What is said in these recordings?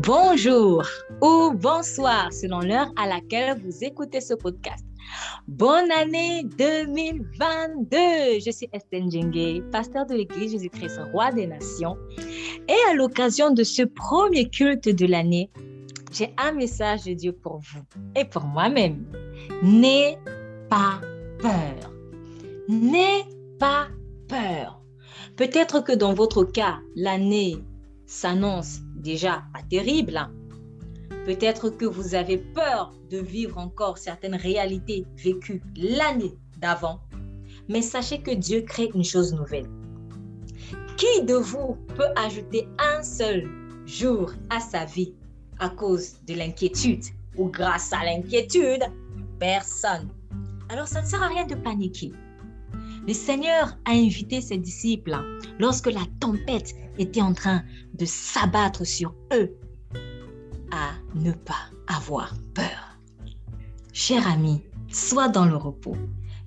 Bonjour ou bonsoir selon l'heure à laquelle vous écoutez ce podcast. Bonne année 2022! Je suis Estelle Djengue, pasteur de l'Église Jésus-Christ, roi des nations. Et à l'occasion de ce premier culte de l'année, j'ai un message de Dieu pour vous et pour moi-même. N'aie pas peur. N'aie pas peur. Peut-être que dans votre cas, l'année s'annonce déjà pas terrible. Peut-être que vous avez peur de vivre encore certaines réalités vécues l'année d'avant. Mais sachez que Dieu crée une chose nouvelle. Qui de vous peut ajouter un seul jour à sa vie à cause de l'inquiétude ou grâce à l'inquiétude? Personne. Alors ça ne sert à rien de paniquer. Le Seigneur a invité ses disciples lorsque la tempête était en train de s'abattre sur eux à ne pas avoir peur. Cher ami, sois dans le repos.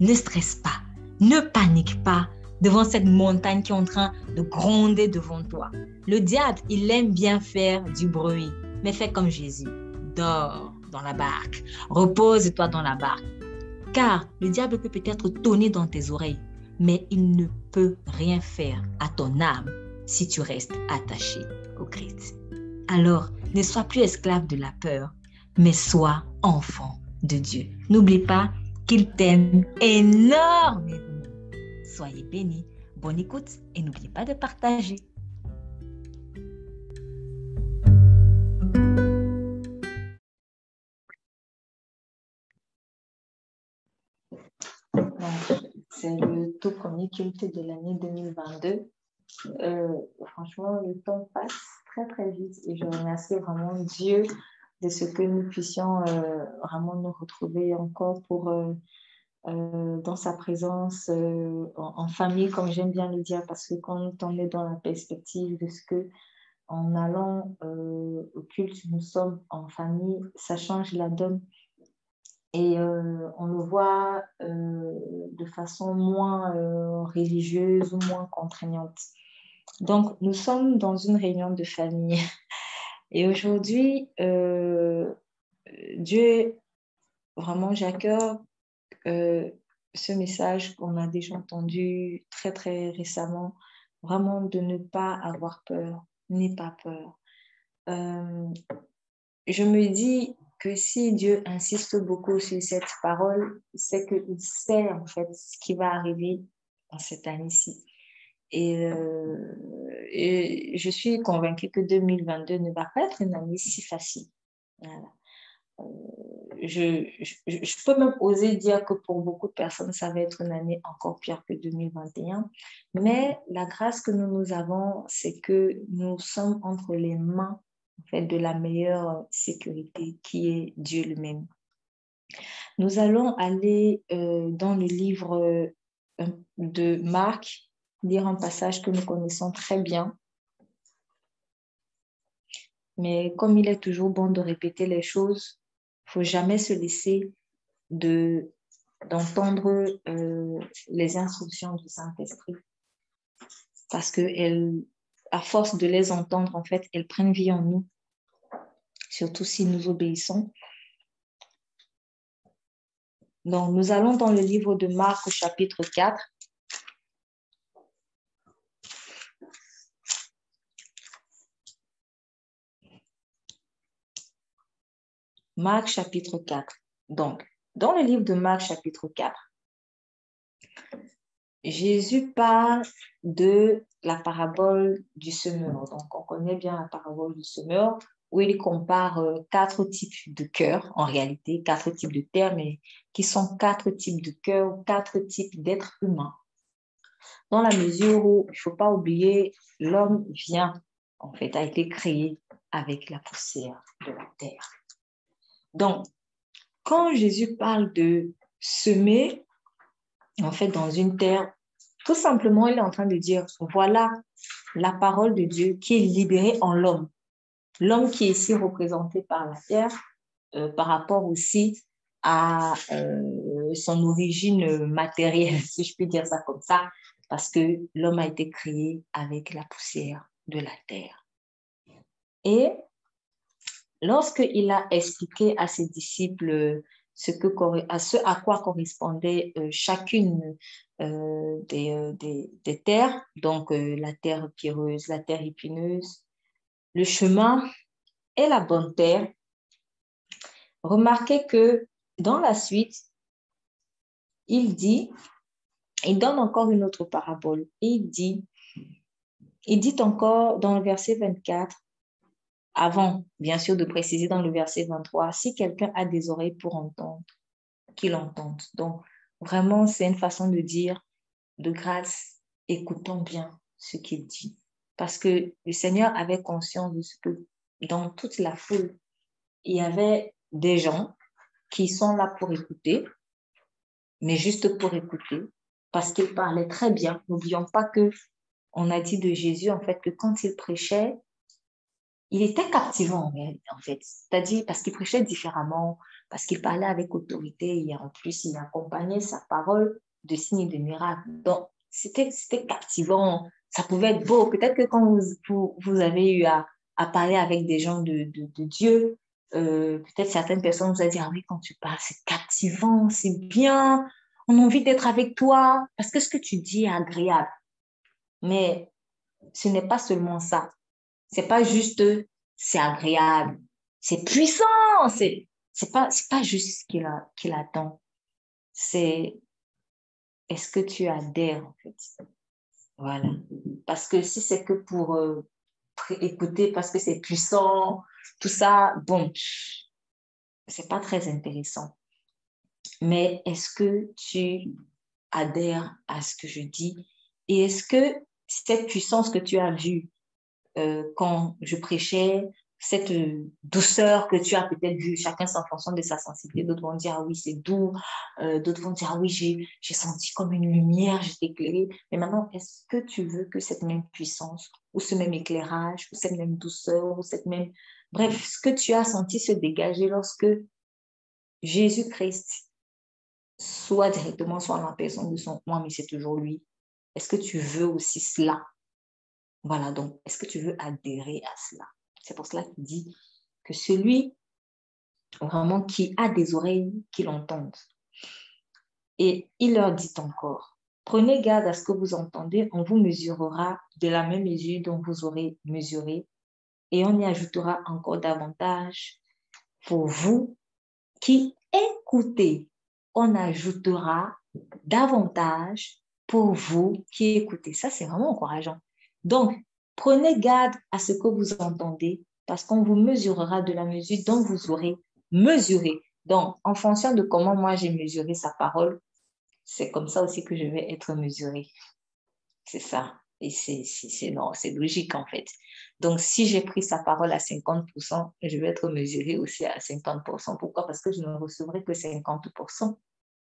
Ne stresse pas, ne panique pas devant cette montagne qui est en train de gronder devant toi. Le diable, il aime bien faire du bruit, mais fais comme Jésus. Dors dans la barque, repose-toi dans la barque. Car le diable peut peut-être tonner dans tes oreilles, mais il ne peut rien faire à ton âme si tu restes attaché au Christ. Alors, ne sois plus esclave de la peur, mais sois enfant de Dieu. N'oublie pas qu'il t'aime énormément. Soyez bénis, bonne écoute et n'oubliez pas de partager. C'est le tout premier culte de l'année 2022. Franchement, le temps passe très très vite et je remercie vraiment Dieu de ce que nous puissions vraiment nous retrouver encore pour dans sa présence en famille, comme j'aime bien le dire, parce que quand on est dans la perspective de ce que en allant au culte, nous sommes en famille, ça change la donne. Et on le voit de façon moins religieuse ou moins contraignante. Donc, nous sommes dans une réunion de famille. Et aujourd'hui, Dieu, vraiment, j'ai à cœur ce message qu'on a déjà entendu très, très récemment, vraiment de ne pas avoir peur, n'aie pas peur. Je me dis que si Dieu insiste beaucoup sur cette parole, c'est qu'il sait en fait ce qui va arriver dans cette année-ci. Et je suis convaincue que 2022 ne va pas être une année si facile. Voilà. Je peux même oser dire que pour beaucoup de personnes, ça va être une année encore pire que 2021. Mais la grâce que nous avons, c'est que nous sommes entre les mains en fait, de la meilleure sécurité qui est Dieu lui-même. Nous allons aller dans le livre de Marc, lire un passage que nous connaissons très bien. Mais comme il est toujours bon de répéter les choses, il ne faut jamais se laisser d'entendre les instructions du Saint-Esprit. Parce qu'à force de les entendre, en fait, elles prennent vie en nous. Surtout si nous obéissons. Donc, nous allons dans le livre de Marc, chapitre 4. Marc, chapitre 4. Donc, dans le livre de Marc, chapitre 4, Jésus parle de la parabole du semeur. Donc, on connaît bien la parabole du semeur, où il compare 4 types de cœurs, en réalité, 4 types de terre, mais qui sont 4 types de cœurs, 4 types d'êtres humains. Dans la mesure où, il ne faut pas oublier, l'homme en fait, a été créé avec la poussière de la terre. Donc, quand Jésus parle de semer, en fait, dans une terre, tout simplement, il est en train de dire, voilà la parole de Dieu qui est libérée en l'homme. L'homme qui est ici représenté par la terre, par rapport aussi à son origine matérielle, si je puis dire ça comme ça, parce que l'homme a été créé avec la poussière de la terre. Et lorsqu'il a expliqué à ses disciples ce à quoi correspondait chacune des terres, donc la terre pierreuse, la terre épineuse, le chemin et la bonne terre, remarquez que dans la suite, il donne encore une autre parabole. Il dit encore dans le verset 24, avant, bien sûr, de préciser dans le verset 23, si quelqu'un a des oreilles pour entendre, qu'il entende. Donc, vraiment, c'est une façon de dire, de grâce, écoutons bien ce qu'il dit. Parce que le Seigneur avait conscience de ce que dans toute la foule, il y avait des gens qui sont là pour écouter, mais juste pour écouter, parce qu'il parlait très bien. N'oublions pas que on a dit de Jésus, en fait, que quand il prêchait, il était captivant, en fait. C'est-à-dire parce qu'il prêchait différemment, parce qu'il parlait avec autorité, et en plus, il accompagnait sa parole de signes et de miracles. Donc, c'était captivant. Ça pouvait être beau. Peut-être que quand vous avez eu à parler avec des gens de Dieu, peut-être certaines personnes vous ont dit, ah oui, quand tu parles, c'est captivant, c'est bien, on a envie d'être avec toi, parce que ce que tu dis est agréable. Mais ce n'est pas seulement ça. C'est pas juste, c'est agréable, c'est puissant, c'est pas juste ce qu'il attend. C'est, est-ce que tu adhères, en fait? Voilà. Parce que si c'est que pour écouter, parce que c'est puissant, tout ça, bon, c'est pas très intéressant. Mais est-ce que tu adhères à ce que je dis? Et est-ce que cette puissance que tu as vue quand je prêchais, cette douceur que tu as peut-être vue, chacun en fonction de sa sensibilité, d'autres vont dire, ah oui, c'est doux, d'autres vont dire, ah oui, j'ai senti comme une lumière, j'étais éclairée. Mais maintenant, est-ce que tu veux que cette même puissance, ou ce même éclairage, ou cette même douceur, ou cette même... Bref, ce que tu as senti se dégager lorsque Jésus-Christ, soit directement, soit en personne de son moi, mais c'est toujours lui. Est-ce que tu veux aussi cela? Voilà, donc, est-ce que tu veux adhérer à cela? C'est pour cela qu'il dit que celui vraiment qui a des oreilles, qu'il entende. Et il leur dit encore, prenez garde à ce que vous entendez, on vous mesurera de la même mesure dont vous aurez mesuré, et on y ajoutera encore davantage pour vous qui écoutez. On ajoutera davantage pour vous qui écoutez. Ça, c'est vraiment encourageant. Donc, prenez garde à ce que vous entendez parce qu'on vous mesurera de la mesure dont vous aurez mesuré. Donc, en fonction de comment moi j'ai mesuré sa parole, c'est comme ça aussi que je vais être mesurée. C'est ça. Et non, c'est logique en fait. Donc, si j'ai pris sa parole à 50%, je vais être mesurée aussi à 50%. Pourquoi? Parce que je ne recevrai que 50%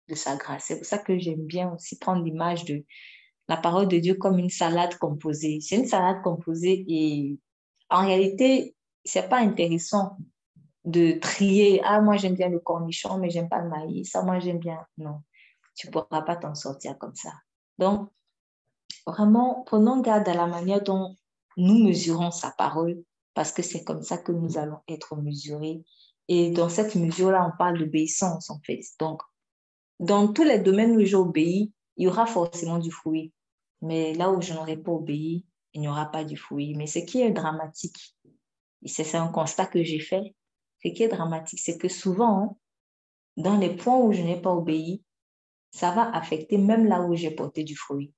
de sa grâce. C'est pour ça que j'aime bien aussi prendre l'image de la parole de Dieu comme une salade composée. C'est une salade composée et en réalité, c'est pas intéressant de trier. Ah, moi, j'aime bien le cornichon, mais j'aime pas le maïs. Ça, moi, j'aime bien. Non, tu pourras pas t'en sortir comme ça. Donc, vraiment, prenons garde à la manière dont nous mesurons sa parole, parce que c'est comme ça que nous allons être mesurés. Et dans cette mesure-là, on parle d'obéissance, en fait. Donc, dans tous les domaines où j'obéis, il y aura forcément du fruit. Mais là où je n'aurai pas obéi, il n'y aura pas du fruit. Mais ce qui est dramatique, et c'est un constat que j'ai fait, ce qui est dramatique, c'est que souvent, dans les points où je n'ai pas obéi, ça va affecter même là où j'ai porté du fruit.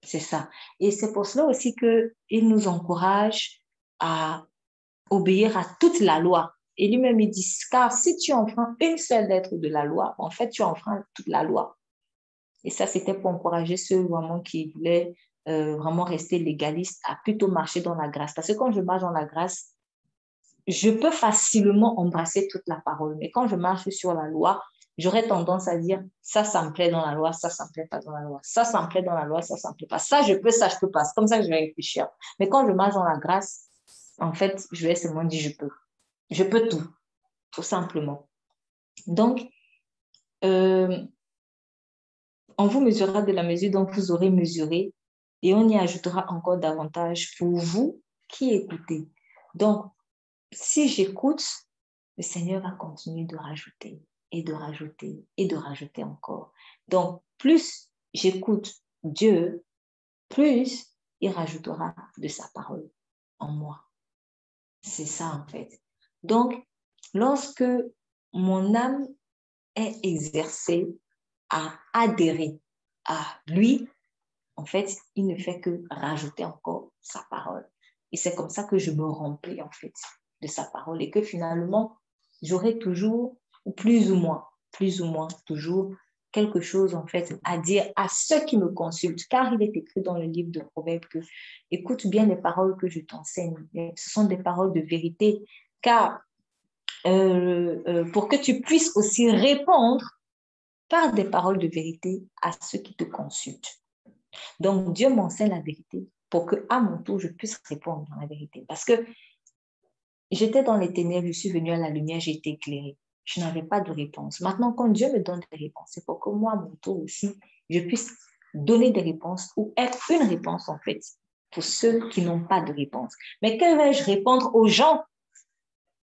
C'est ça. Et c'est pour cela aussi qu'il nous encourage à obéir à toute la loi. Et lui-même, il dit, car si tu enfreins une seule lettre de la loi, en fait, tu enfreins toute la loi. Et ça, c'était pour encourager ceux vraiment qui voulaient vraiment rester légalistes à plutôt marcher dans la grâce. Parce que quand je marche dans la grâce, je peux facilement embrasser toute la parole. Mais quand je marche sur la loi, j'aurais tendance à dire, ça me plaît dans la loi, ça me plaît pas dans la loi. Ça me plaît dans la loi, ça me plaît pas. Ça, je peux pas. C'est comme ça que je vais réfléchir. Mais quand je marche dans la grâce, en fait, je vais seulement dire, je peux. Je peux tout simplement. Donc, on vous mesurera de la mesure dont vous aurez mesuré et on y ajoutera encore davantage pour vous qui écoutez. Donc, si j'écoute, le Seigneur va continuer de rajouter et de rajouter et de rajouter encore. Donc, plus j'écoute Dieu, plus il rajoutera de sa parole en moi. C'est ça, en fait. Donc, lorsque mon âme est exercée à adhérer à lui, en fait, il ne fait que rajouter encore sa parole. Et c'est comme ça que je me remplis, en fait, de sa parole et que finalement, j'aurai toujours, plus ou moins, toujours quelque chose, en fait, à dire à ceux qui me consultent. Car il est écrit dans le livre de Proverbes que écoute bien les paroles que je t'enseigne. Ce sont des paroles de vérité. Car pour que tu puisses aussi répondre par des paroles de vérité à ceux qui te consultent. Donc, Dieu m'enseigne la vérité pour qu'à mon tour, je puisse répondre dans la vérité. Parce que j'étais dans les ténèbres, je suis venue à la lumière, j'ai été éclairée. Je n'avais pas de réponse. Maintenant, quand Dieu me donne des réponses, c'est pour que moi, à mon tour aussi, je puisse donner des réponses ou être une réponse, en fait, pour ceux qui n'ont pas de réponse. Mais que vais-je répondre aux gens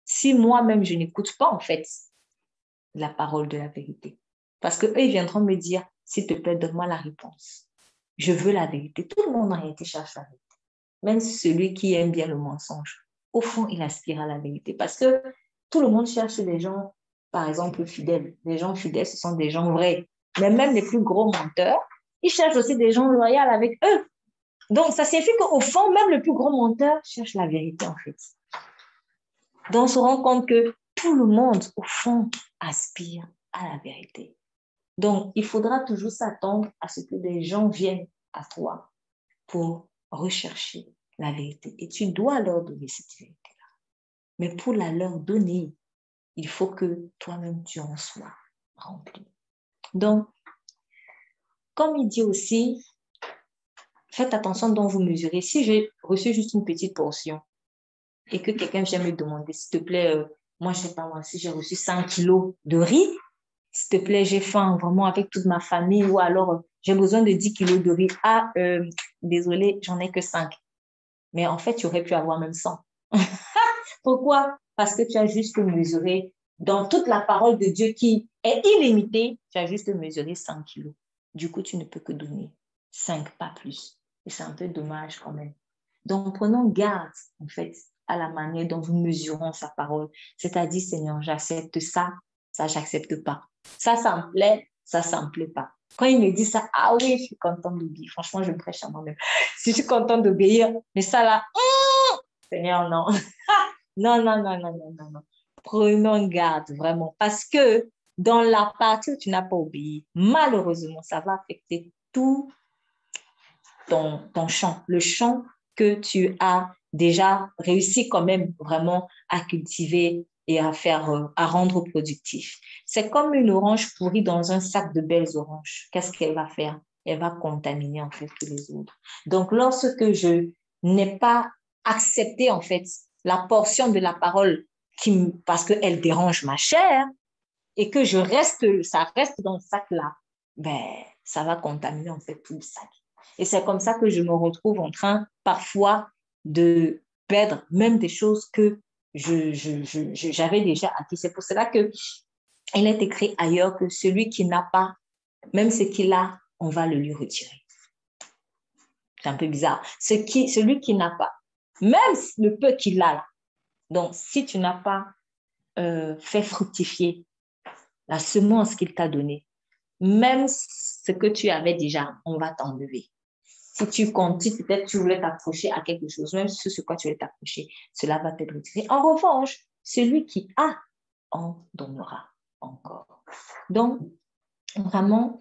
si moi-même, je n'écoute pas, en fait, la parole de la vérité? Parce qu'eux, ils viendront me dire, s'il te plaît, donne-moi la réponse. Je veux la vérité. Tout le monde en réalité cherche la vérité. Même celui qui aime bien le mensonge. Au fond, il aspire à la vérité. Parce que tout le monde cherche des gens, par exemple, fidèles. Les gens fidèles, ce sont des gens vrais. Mais même les plus gros menteurs, ils cherchent aussi des gens loyaux avec eux. Donc, ça signifie qu'au fond, même le plus gros menteur cherche la vérité, en fait. Donc, on se rend compte que tout le monde, au fond, aspire à la vérité. Donc, il faudra toujours s'attendre à ce que des gens viennent à toi pour rechercher la vérité. Et tu dois leur donner cette vérité-là. Mais pour la leur donner, il faut que toi-même, tu en sois rempli. Donc, comme il dit aussi, faites attention dont vous mesurez. Si j'ai reçu juste une petite portion et que quelqu'un vient me demander, s'il te plaît, moi, je ne sais pas moi, si j'ai reçu 5 kilos de riz, s'il te plaît, j'ai faim vraiment avec toute ma famille ou alors j'ai besoin de 10 kilos de riz. Ah, désolé, j'en ai que 5. Mais en fait, tu aurais pu avoir même 100. Pourquoi? Parce que tu as juste mesuré dans toute la parole de Dieu qui est illimitée, tu as juste mesuré 100 kilos. Du coup, tu ne peux que donner 5, pas plus. Et c'est un peu dommage quand même. Donc, prenons garde, en fait, à la manière dont nous mesurons sa parole. C'est-à-dire, Seigneur, j'accepte ça, ça, j'accepte pas. Ça me plaît, ça me plaît pas. Quand il me dit ça, ah oui, je suis contente d'obéir. Franchement, je me prêche à moi-même. Si je suis contente d'obéir, mais ça là, Seigneur, non. Non, non, non, non, non, non, non. Prenons garde, vraiment. Parce que dans la partie où tu n'as pas obéi, malheureusement, ça va affecter tout ton champ, le champ que tu as déjà réussi quand même vraiment à cultiver et à faire, à rendre productif. C'est comme une orange pourrie dans un sac de belles oranges. Qu'est-ce qu'elle va faire? Elle va contaminer en fait tous les autres. Donc, lorsque je n'ai pas accepté en fait la portion de la parole parce qu'elle dérange ma chair et que ça reste dans le sac-là, ben, ça va contaminer en fait tout le sac. Et c'est comme ça que je me retrouve en train parfois de perdre même des choses que j'avais déjà acquis. C'est pour cela qu'il est écrit ailleurs que celui qui n'a pas, même ce qu'il a, on va le lui retirer. C'est un peu bizarre. Celui qui n'a pas, même le peu qu'il a là. Donc, si tu n'as pas fait fructifier la semence qu'il t'a donnée, même ce que tu avais déjà, on va t'enlever. Si tu continues, peut-être tu voulais t'approcher à quelque chose, même sur quoi tu voulais t'approcher, cela va t'être retiré. En revanche, celui qui a, en donnera encore. Donc, vraiment,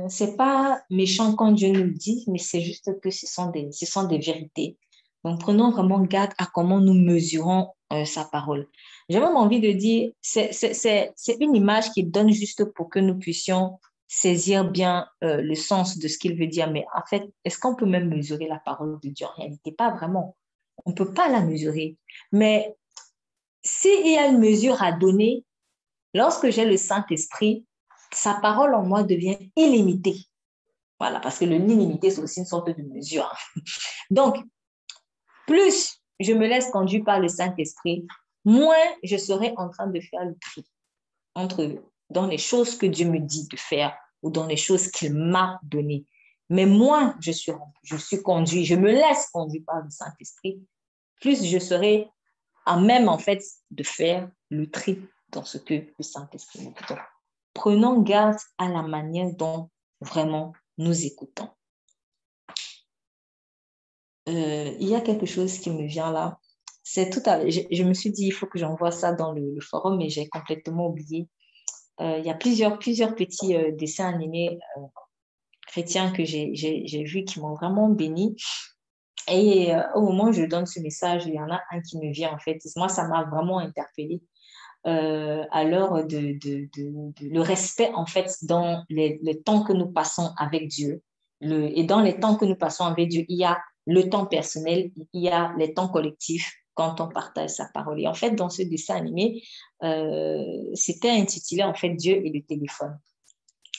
c'est pas méchant quand Dieu nous le dit, mais c'est juste que ce sont des vérités. Donc, prenons vraiment garde à comment nous mesurons sa parole. J'ai même envie de dire, c'est une image qui donne juste pour que nous puissions saisir bien le sens de ce qu'il veut dire. Mais en fait, est-ce qu'on peut même mesurer la parole de Dieu? En réalité, pas vraiment. On ne peut pas la mesurer. Mais s'il y a une mesure à donner, lorsque j'ai le Saint-Esprit, sa parole en moi devient illimitée. Voilà, parce que l'illimité, c'est aussi une sorte de mesure. Donc, plus je me laisse conduire par le Saint-Esprit, moins je serai en train de faire le tri dans les choses que Dieu me dit de faire ou dans les choses qu'il m'a données. Mais moins je suis conduit, je me laisse conduire par le Saint-Esprit, plus je serai à même, en fait, de faire le tri dans ce que le Saint-Esprit nous dit. Donc, prenons garde à la manière dont vraiment nous écoutons. Il y a quelque chose qui me vient là. C'est tout à l'heure. Je me suis dit, il faut que j'envoie ça dans le forum, mais j'ai complètement oublié. Il y a plusieurs petits dessins animés chrétiens que j'ai vus qui m'ont vraiment béni. Et au moment où je donne ce message, il y en a un qui me vient en fait. Moi, ça m'a vraiment interpellée à l'heure le respect en fait dans les temps que nous passons avec Dieu. Et dans les temps que nous passons avec Dieu, il y a le temps personnel, il y a les temps collectifs quand on partage sa parole. Et en fait, dans ce dessin animé, c'était intitulé en fait Dieu et le téléphone.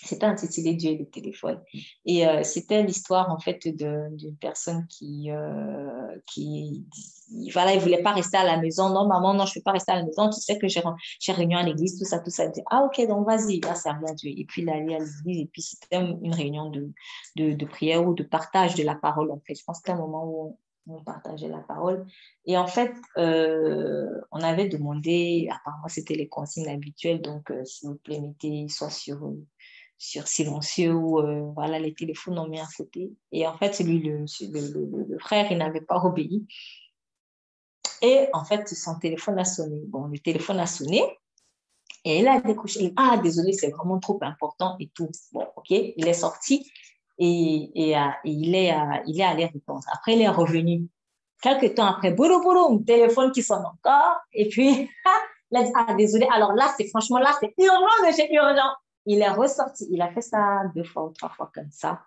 C'était intitulé Dieu et le téléphone. Et c'était l'histoire, en fait, d'une personne voilà, il ne voulait pas rester à la maison. Non, maman, non, je ne peux pas rester à la maison. Tu sais que j'ai réunion à l'église, tout ça, tout ça. Il dit, ah, ok, donc vas-y, il va servir à Dieu. Et puis, il allait à l'église. Et puis, c'était une réunion de prière ou de partage de la parole, en fait. Je pense que c'était un moment où on partageait la parole. Et en fait, on avait demandé, apparemment, c'était les consignes habituelles. Donc, s'il vous plaît, mettez soit sur silencieux ou voilà, les téléphones ont mis à côté. Et en fait, lui, le frère, il n'avait pas obéi. Et en fait, son téléphone a sonné. Bon, le téléphone a sonné et il a décroché. Ah, désolé, c'est vraiment trop important et tout. Bon, ok, il est sorti et il est allé répondre. Après, il est revenu. Quelques temps après, boulou, téléphone qui sonne encore. Et puis, il a dit, ah, désolé. Alors là, franchement, là, c'est urgent de chez urgent. Il est ressorti. Il a fait ça 2 fois ou 3 fois comme ça.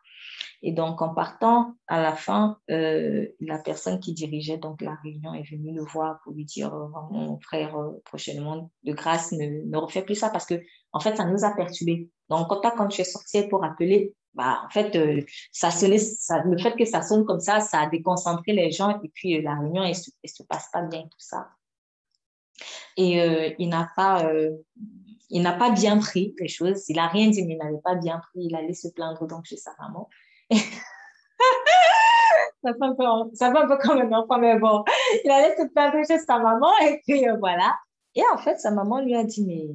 Et donc, en partant, à la fin, la personne qui dirigeait donc la réunion est venue le voir pour lui dire, mon frère, prochainement, de grâce, ne refais plus ça parce que, en fait, ça nous a perturbés. Donc, quand je suis sortie pour appeler, bah, en fait, le fait que ça sonne comme ça a déconcentré les gens et puis la réunion, elle se passe pas bien, tout ça. Et il n'a pas bien pris les choses. Il n'a rien dit, mais il n'avait pas bien pris. Il allait se plaindre donc chez sa maman. Ça fait un peu comme un enfant, mais bon. Il allait se plaindre chez sa maman et puis voilà. Et en fait, sa maman lui a dit, mais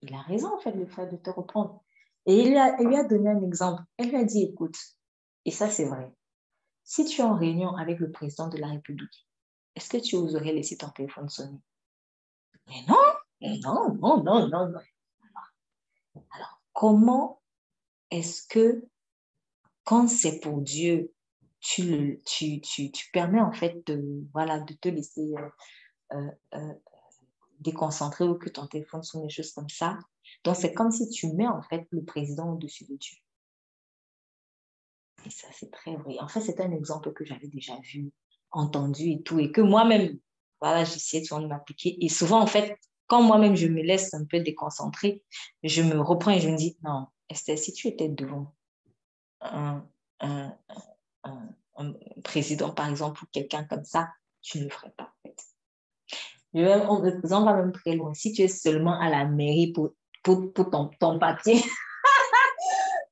il a raison, en fait, le frère, de te reprendre. Et il lui a donné un exemple. Elle lui a dit, écoute, et ça, c'est vrai. Si tu es en réunion avec le président de la République, est-ce que tu oserais laisser ton téléphone sonner? Mais non. Alors, comment est-ce que quand c'est pour Dieu, tu permets en fait voilà, de te laisser déconcentrer ou que ton téléphone sonne, des choses comme ça. Donc, c'est comme si tu mets en fait le président au-dessus de Dieu. Et ça, c'est très vrai. En fait, c'est un exemple que j'avais déjà vu, entendu et tout, et que moi-même, voilà, j'essayais de m'appliquer. Et souvent, en fait, quand moi-même, je me laisse un peu déconcentrer, je me reprends et je me dis, non, Esther, si tu étais devant un, un, un président, par exemple, ou quelqu'un comme ça, tu ne le ferais pas, en fait. On va même très loin. Si tu es seulement à la mairie pour ton papier,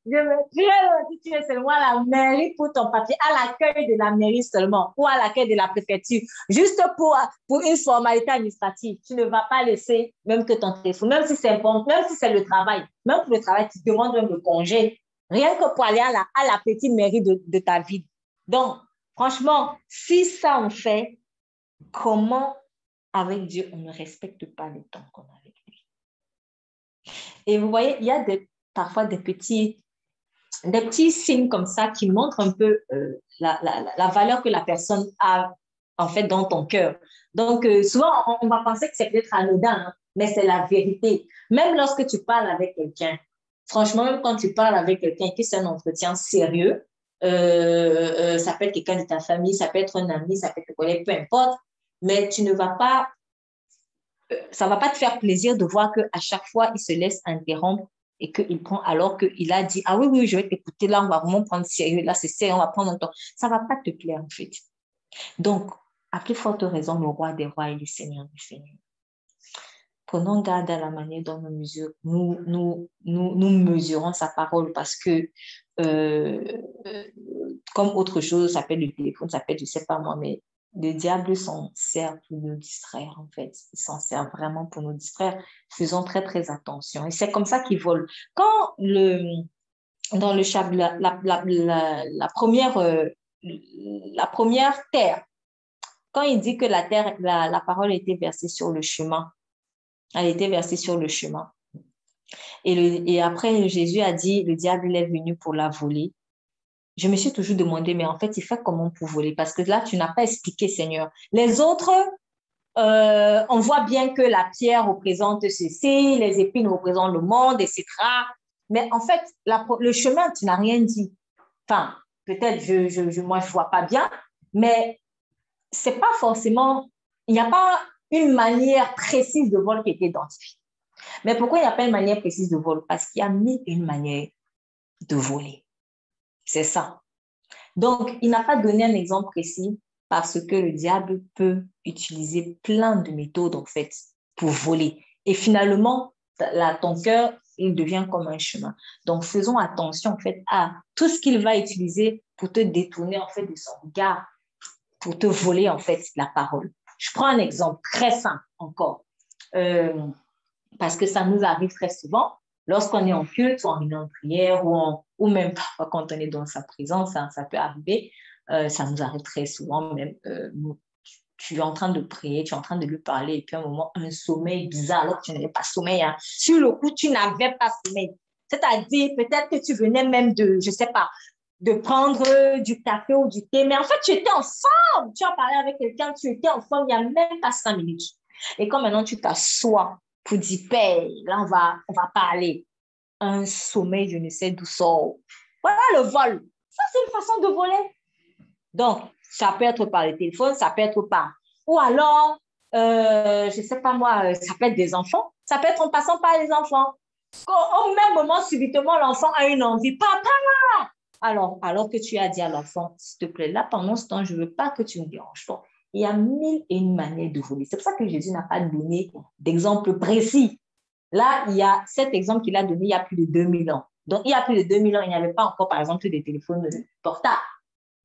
si tu es seulement à la mairie pour ton papier, à l'accueil de la mairie seulement, ou à l'accueil de la préfecture, juste pour une formalité administrative, tu ne vas pas laisser même que ton téléphone, même si c'est important, même si c'est le travail, même pour le travail, tu demandes même le congé, rien que pour aller à la petite mairie de ta ville. Donc, franchement, si ça on fait, comment avec Dieu, on ne respecte pas le temps qu'on a avec lui. Et vous voyez, il y a parfois des petits signes comme ça qui montrent un peu la valeur que la personne a en fait dans ton cœur. Donc, souvent, on va penser que c'est peut-être anodin, hein, mais c'est la vérité. Même lorsque tu parles avec quelqu'un, franchement, même quand tu parles avec quelqu'un et que c'est un entretien sérieux, ça peut être quelqu'un de ta famille, ça peut être un ami, ça peut être un collègue, peu importe, mais tu ne vas pas, ça ne va pas te faire plaisir de voir qu'à chaque fois, il se laisse interrompre et qu'il prend, alors qu'il a dit, ah oui, je vais t'écouter, là, on va vraiment prendre sérieux, là, c'est sérieux, on va prendre un temps. Ça ne va pas te plaire, en fait. Donc, À plus forte raison, le roi des rois et le Seigneur des seigneurs. Prenons garde à la manière dont nous mesurons sa parole parce que, euh, euh, comme autre chose, ça peut être le téléphone, ça peut être, je ne sais pas moi, mais le diable s'en sert pour nous distraire, en fait. Il s'en sert vraiment pour nous distraire. Faisons très, très attention. Et c'est comme ça qu'il vole. Dans le chapitre, la première terre, quand il dit que la terre, la parole était versée sur le chemin, elle était versée sur le chemin. Et après, Jésus a dit, le diable, il est venu pour la voler. Je me suis toujours demandé, mais en fait, il fait comment pour voler? Parce que là, tu n'as pas expliqué, Seigneur. Les autres, on voit bien que la pierre représente ceci, les épines représentent le monde, etc. Mais en fait, le chemin, tu n'as rien dit. Enfin, peut-être, moi, je ne vois pas bien, mais c'est pas forcément, il n'y a pas une manière précise de vol qui est identifiée. Mais pourquoi il n'y a pas une manière précise de vol? Parce qu'il y a mis une manière de voler. C'est ça. Donc, il n'a pas donné un exemple précis parce que le diable peut utiliser plein de méthodes, en fait, pour voler. Et finalement, ton cœur, il devient comme un chemin. Donc, faisons attention, en fait, à tout ce qu'il va utiliser pour te détourner, en fait, de son regard, pour te voler, en fait, la parole. Je prends un exemple très simple encore. Parce que ça nous arrive très souvent lorsqu'on est en culte ou en réunion de prière ou même parfois quand on est dans sa présence, hein, ça peut arriver. Ça nous arrive très souvent même. Tu es en train de prier, tu es en train de lui parler et puis à un moment, un sommeil bizarre alors que tu n'avais pas sommeil. Hein. Sur le coup, tu n'avais pas sommeil. C'est-à-dire peut-être que tu venais même de, je ne sais pas, de prendre du café ou du thé, mais en fait, tu étais en forme. Tu as parlé avec quelqu'un, tu étais en forme il n'y a même pas 5 minutes. Et quand maintenant tu t'assois pour dire, Père, là, on va parler. Un sommeil, je ne sais d'où sort. Voilà le vol. Ça, c'est une façon de voler. Donc, ça peut être par le téléphone, ça peut être par... Ou alors, je ne sais pas moi, ça peut être des enfants. Ça peut être en passant par les enfants. Au même moment, subitement, l'enfant a une envie. Papa! Alors que tu as dit à l'enfant, s'il te plaît, là, pendant ce temps, je ne veux pas que tu me déranges pas. Il y a mille et une manières de voler. C'est pour ça que Jésus n'a pas donné d'exemple précis. Là, il y a cet exemple qu'il a donné il y a plus de 2000 ans. Donc, il y a plus de 2000 ans, il n'y avait pas encore, par exemple, des téléphones portables.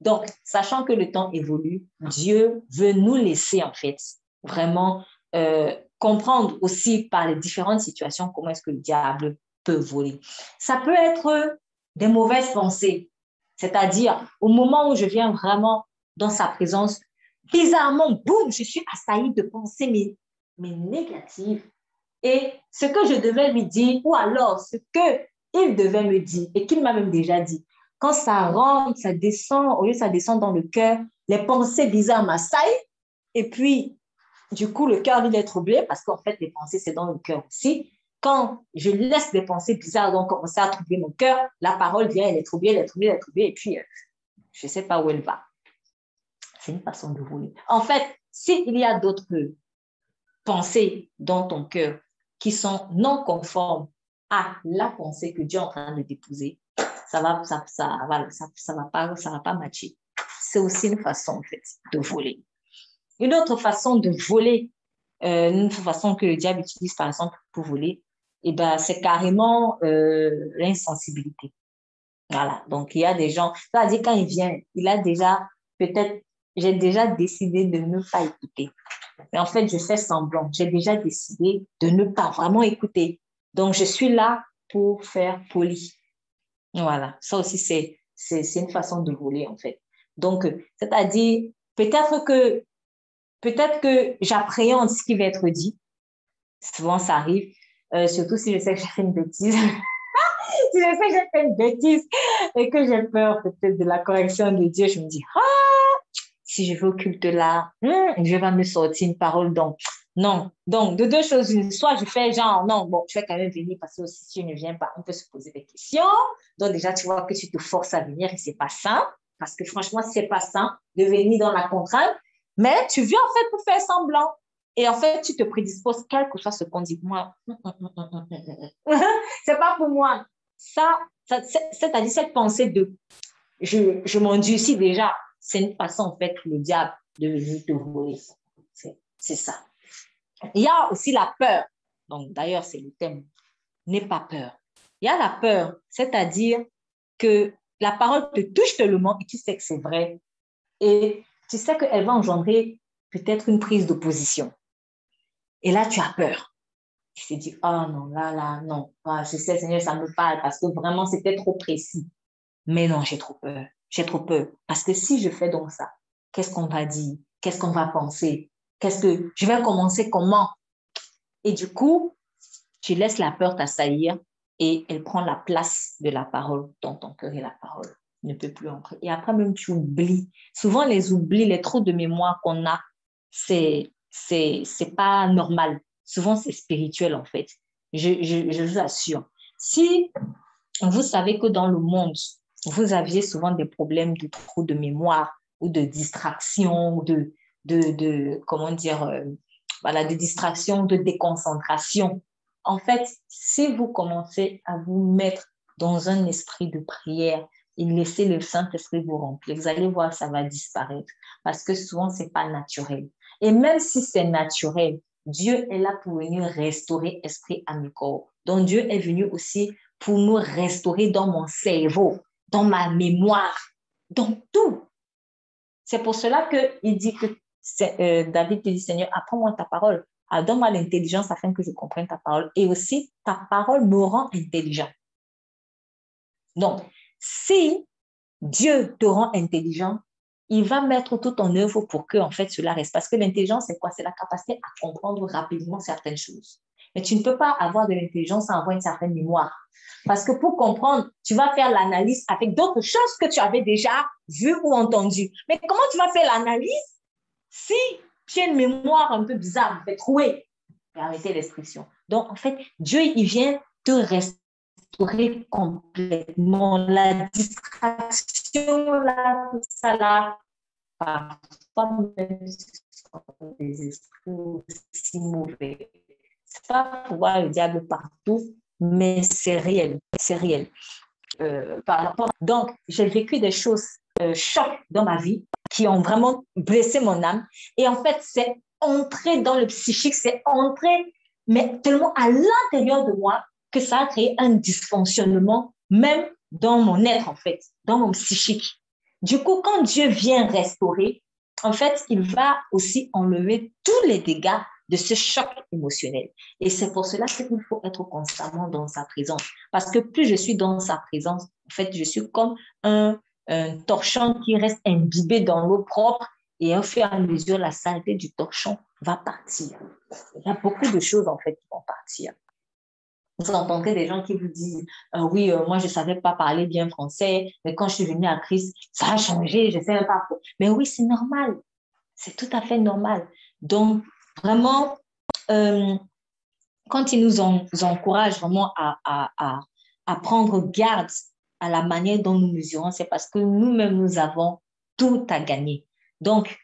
Donc, sachant que le temps évolue, Dieu veut nous laisser, en fait, vraiment comprendre aussi par les différentes situations comment est-ce que le diable peut voler. Ça peut être des mauvaises pensées, c'est-à-dire au moment où je viens vraiment dans sa présence, bizarrement, boum, je suis assaillie de pensées mais négatives. Et ce que je devais lui dire, ou alors ce qu'il devait me dire, et qu'il m'a même déjà dit, quand ça rentre, ça descend, au lieu que ça descend dans le cœur, les pensées bizarres m'assaillent, et puis, du coup, le cœur, il est troublé, parce qu'en fait, les pensées, c'est dans le cœur aussi. Quand je laisse des pensées bizarres donc commencer à troubler mon cœur, la parole vient, elle est troublée, elle est troublée, elle est troublée, et puis, je ne sais pas où elle va. C'est une façon de voler. En fait, s'il y a d'autres pensées dans ton cœur qui sont non conformes à la pensée que Dieu est en train de déposer, ça va pas matcher. C'est aussi une façon, en fait, de voler. Une autre façon de voler, une autre façon que le diable utilise, par exemple, pour voler, eh ben, c'est carrément l'insensibilité. Voilà. Donc, il y a des gens, c'est-à-dire quand il vient, il a déjà, peut-être, j'ai déjà décidé de ne pas écouter. Mais en fait, je fais semblant. J'ai déjà décidé de ne pas vraiment écouter. Donc, je suis là pour faire poli. Voilà. Ça aussi, c'est une façon de voler, en fait. Donc, c'est-à-dire, peut-être que j'appréhende ce qui va être dit. Souvent, ça arrive. Surtout si je sais que j'ai fait une bêtise. Si je sais que j'ai fait une bêtise et que j'ai peur peut-être de la correction de Dieu, je me dis, si je vais au culte là, je vais me sortir une parole. Donc, non. Donc, de deux choses, soit je fais genre, non, bon, je vais quand même venir parce que aussi, si tu ne viens pas, on peut se poser des questions. Donc, déjà, tu vois que tu te forces à venir et c'est pas sain. Parce que franchement, c'est pas sain de venir dans la contrainte. Mais tu viens en fait pour faire semblant. Et en fait, tu te prédisposes, quel que soit ce qu'on dit. Moi, c'est pas pour moi. C'est-à-dire cette pensée de je m'endurcis déjà. C'est une façon, en fait, que le diable de juste te voler. C'est ça. Il y a aussi la peur. Donc, d'ailleurs, c'est le thème. N'aie pas peur. Il y a la peur, c'est-à-dire que la parole te touche tellement et tu sais que c'est vrai. Et tu sais qu'elle va engendrer peut-être une prise d'opposition. Et là, tu as peur. Tu te dis, oh non, là, non. Ah, je sais, Seigneur, ça me parle parce que vraiment, c'était trop précis. Mais non, j'ai trop peur. J'ai trop peur. Parce que si je fais donc ça, qu'est-ce qu'on va dire? Qu'est-ce qu'on va penser? Qu'est-ce que je vais commencer comment? Et du coup, tu laisses la peur t'assaillir et elle prend la place de la parole dans ton cœur et la parole ne peut plus entrer. Et après, même tu oublies. Souvent, les oublis, les trous de mémoire qu'on a, c'est pas normal. Souvent, c'est spirituel, en fait. Je vous assure. Si vous savez que dans le monde, vous aviez souvent des problèmes de trous de mémoire ou de distraction, comment dire, voilà, de distraction, de déconcentration. En fait, si vous commencez à vous mettre dans un esprit de prière et laisser le Saint-Esprit vous remplir, vous allez voir, ça va disparaître parce que souvent, ce n'est pas naturel. Et même si c'est naturel, Dieu est là pour venir restaurer esprit, âme et corps. Donc, Dieu est venu aussi pour nous restaurer dans mon cerveau, dans ma mémoire, dans tout. C'est pour cela qu'il dit que David te dit, Seigneur, apprends-moi ta parole. Donne-moi l'intelligence afin que je comprenne ta parole. Et aussi, ta parole me rend intelligent. Donc, si Dieu te rend intelligent, il va mettre tout en œuvre pour que, en fait, cela reste. Parce que l'intelligence, c'est quoi? C'est la capacité à comprendre rapidement certaines choses. Mais tu ne peux pas avoir de l'intelligence sans avoir une certaine mémoire. Parce que pour comprendre, tu vas faire l'analyse avec d'autres choses que tu avais déjà vues ou entendues. Mais comment tu vas faire l'analyse si tu as une mémoire un peu bizarre, trouée? Arrêtez l'expression. Donc, en fait, Dieu, il vient te restaurer complètement. La distraction, là, tout ça, là, parfois même des esprits aussi mauvais. C'est pas pour voir le diable partout, mais c'est réel, c'est réel. Par rapport. Donc, j'ai vécu des choses chocs dans ma vie qui ont vraiment blessé mon âme. Et en fait, c'est entré dans le psychique, c'est entré, mais tellement à l'intérieur de moi que ça a créé un dysfonctionnement, même dans mon être, en fait, dans mon psychique. Du coup, quand Dieu vient restaurer, en fait, il va aussi enlever tous les dégâts de ce choc émotionnel. Et c'est pour cela qu'il faut être constamment dans sa présence. Parce que plus je suis dans sa présence, en fait, je suis comme un torchon qui reste imbibé dans l'eau propre et au fur et à mesure, la saleté du torchon va partir. Il y a beaucoup de choses, en fait, qui vont partir. Vous entendrez des gens qui vous disent oui, moi, je ne savais pas parler bien français, mais quand je suis venue à Christ, ça a changé, je ne sais même pas. Mais oui, c'est normal. C'est tout à fait normal. Donc, vraiment, quand il nous encourage vraiment à prendre garde à la manière dont nous mesurons, c'est parce que nous-mêmes, nous avons tout à gagner. Donc,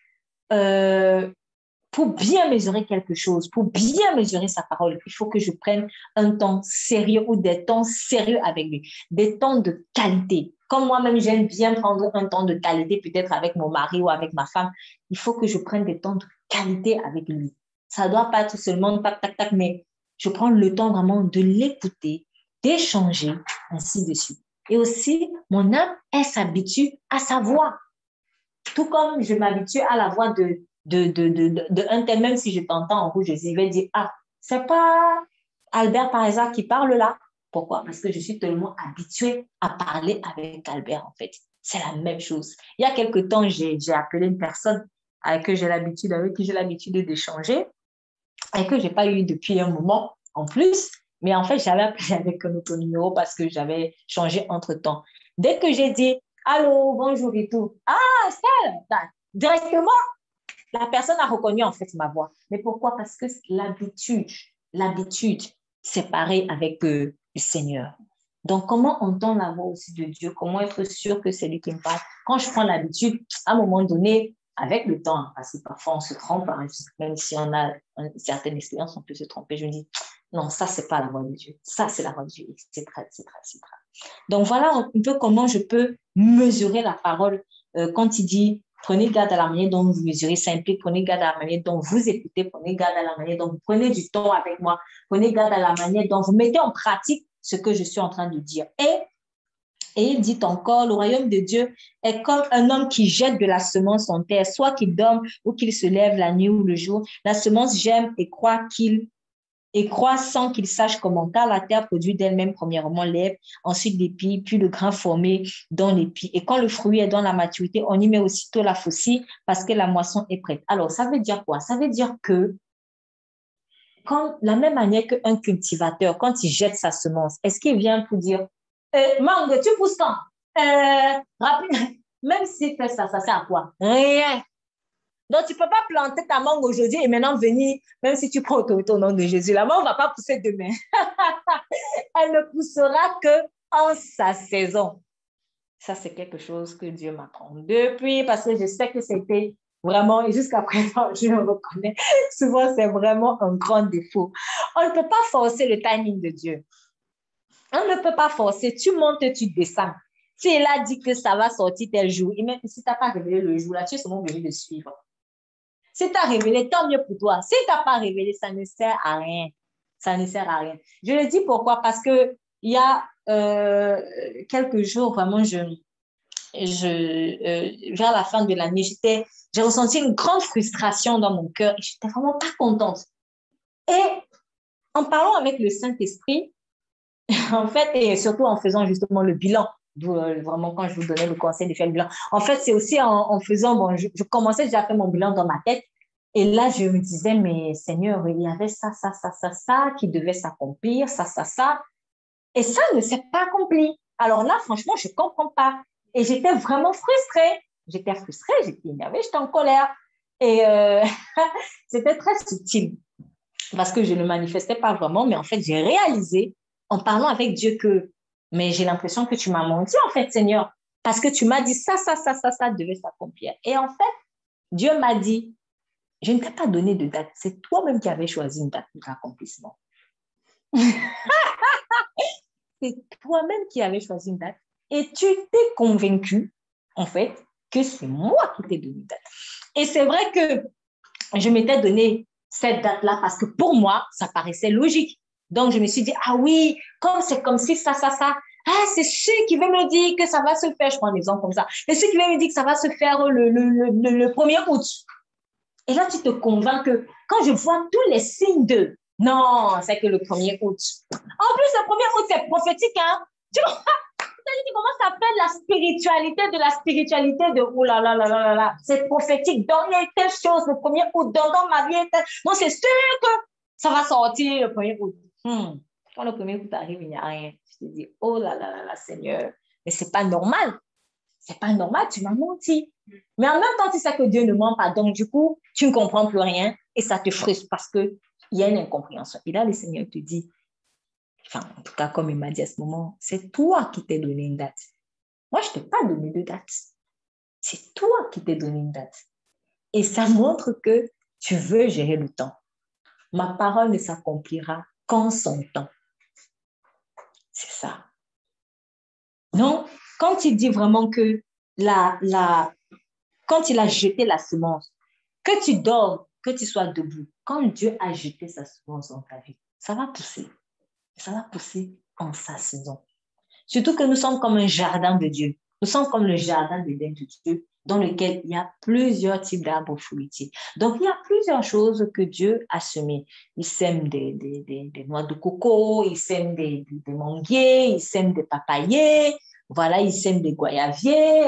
pour bien mesurer quelque chose, pour bien mesurer sa parole, il faut que je prenne un temps sérieux ou des temps sérieux avec lui, des temps de qualité. Comme moi-même, j'aime bien prendre un temps de qualité, peut-être avec mon mari ou avec ma femme, il faut que je prenne des temps de qualité avec lui. Ça ne doit pas être seulement tac, tac, tac, mais je prends le temps vraiment de l'écouter, d'échanger, ainsi de suite. Et aussi, mon âme, elle s'habitue à sa voix. Tout comme je m'habitue à la voix de un tel, même si je t'entends en rouge, je vais dire, ah, c'est pas Albert par exemple qui parle là. Pourquoi? Parce que je suis tellement habituée à parler avec Albert, en fait. C'est la même chose. Il y a quelque temps, j'ai appelé une personne avec qui j'ai l'habitude d'échanger et que je n'ai pas eu depuis un moment en plus. Mais en fait, j'avais appelé avec un autre numéro parce que j'avais changé entre-temps. Dès que j'ai dit, allô, bonjour et tout, ah, ça, directement, la personne a reconnu en fait ma voix. Mais pourquoi? Parce que l'habitude, c'est pareil avec le Seigneur. Donc, comment entendre la voix aussi de Dieu? Comment être sûr que c'est lui qui me parle? Quand je prends l'habitude, à un moment donné, avec le temps, parce que parfois on se trompe, hein, même si on a une certaine expérience, on peut se tromper. Je me dis, non, ça, c'est pas la voix de Dieu. Ça, c'est la voix de Dieu, etc., etc., etc. Donc, voilà un peu comment je peux mesurer la parole quand il dit Prenez garde à la manière dont vous mesurez, ça implique prenez garde à la manière dont vous écoutez, prenez garde à la manière dont vous prenez du temps avec moi, prenez garde à la manière dont vous mettez en pratique ce que je suis en train de dire. Et il dit encore, le royaume de Dieu est comme un homme qui jette de la semence en terre, soit qu'il dorme ou qu'il se lève la nuit ou le jour. La semence germe et croît sans qu'il sache comment, car la terre produit d'elle-même premièrement l'herbe, ensuite l'épis, puis le grain formé dans l'épi. Et quand le fruit est dans la maturité, on y met aussitôt la faucille parce que la moisson est prête. Alors, ça veut dire quoi? Ça veut dire que la même manière qu'un cultivateur, quand il jette sa semence, est-ce qu'il vient pour dire mangue, tu pousses quand? Rapide. Même s'il fait ça, ça sert à quoi? Rien. Donc, tu ne peux pas planter ta mangue aujourd'hui et maintenant venir, même si tu prends autorité au nom de Jésus, la mangue ne va pas pousser demain. Elle ne poussera qu'en sa saison. Ça, c'est quelque chose que Dieu m'apprend depuis, parce que je sais que c'était vraiment, et jusqu'à présent, je le reconnais, souvent, c'est vraiment un grand défaut. On ne peut pas forcer le timing de Dieu. On ne peut pas forcer. Tu montes, tu descends. Si il a dit que ça va sortir tel jour, et même si tu n'as pas révélé le jour, là, tu es seulement obligé de suivre. Si tu as révélé, tant mieux pour toi. Si tu n'as pas révélé, ça ne sert à rien. Ça ne sert à rien. Je le dis pourquoi? Parce qu'il y a quelques jours, vraiment, vers la fin de l'année, j'ai ressenti une grande frustration dans mon cœur et je n'étais vraiment pas contente. Et en parlant avec le Saint-Esprit, en fait, et surtout en faisant justement le bilan, vraiment quand je vous donnais le conseil de faire le bilan. En fait, c'est aussi en faisant, bon, je commençais déjà à faire mon bilan dans ma tête. Et là, je me disais, mais Seigneur, il y avait ça qui devait s'accomplir, ça. Et ça ne s'est pas accompli. Alors là, franchement, je ne comprends pas. Et j'étais vraiment frustrée. J'étais énervée, j'étais en colère. Et c'était très subtil parce que je ne manifestais pas vraiment, mais en fait, j'ai réalisé en parlant avec Dieu mais j'ai l'impression que tu m'as menti, en fait, Seigneur, parce que tu m'as dit ça devait s'accomplir. Et en fait, Dieu m'a dit, je ne t'ai pas donné de date, c'est toi-même qui avais choisi une date pour l'accomplissement. C'est toi-même qui avais choisi une date et tu t'es convaincu, en fait, que c'est moi qui t'ai donné une date. Et c'est vrai que je m'étais donné cette date-là parce que pour moi, ça paraissait logique. Donc, je me suis dit, ah oui, comme c'est comme si ça. Ah, c'est celui qui veut me dire que ça va se faire. Je prends un exemple comme ça. C'est celui qui veut me dire que ça va se faire le 1er août. Et là, tu te convaincs que quand je vois tous les signes de non, c'est que le 1er août. En plus, le 1er août, c'est prophétique, hein? Tu vois? Tu commences à faire la spiritualité de oh là là là là là là. C'est prophétique. Donc, il y a telle chose le 1er août. Dans ma vie, donc c'est sûr que ça va sortir le 1er août. Quand le 1er août arrive, il n'y a rien. Je te dis, oh là là là là, Seigneur. Mais c'est pas normal. C'est pas normal, tu m'as menti. Mais en même temps, tu sais que Dieu ne ment pas. Donc, du coup, tu ne comprends plus rien et ça te frustre parce qu'il y a une incompréhension. Et là, le Seigneur te dit, enfin, en tout cas, comme il m'a dit à ce moment, c'est toi qui t'es donné une date. Moi, je ne t'ai pas donné de date. C'est toi qui t'es donné une date. Et ça montre que tu veux gérer le temps. Ma parole ne s'accomplira qu'en son temps. C'est ça. Non, quand il dit vraiment que quand il a jeté la semence, que tu dors, que tu sois debout, quand Dieu a jeté sa semence dans ta vie, ça va pousser. Ça va pousser en sa saison. Surtout que nous sommes comme un jardin de Dieu. Nous sommes comme le jardin d'Éden de Dieu, dans lequel il y a plusieurs types d'arbres fruitiers. Donc, il y a plusieurs choses que Dieu a semées. Il sème des noix de coco, il sème des manguiers, il sème des papayers, voilà, il sème des goyaviers,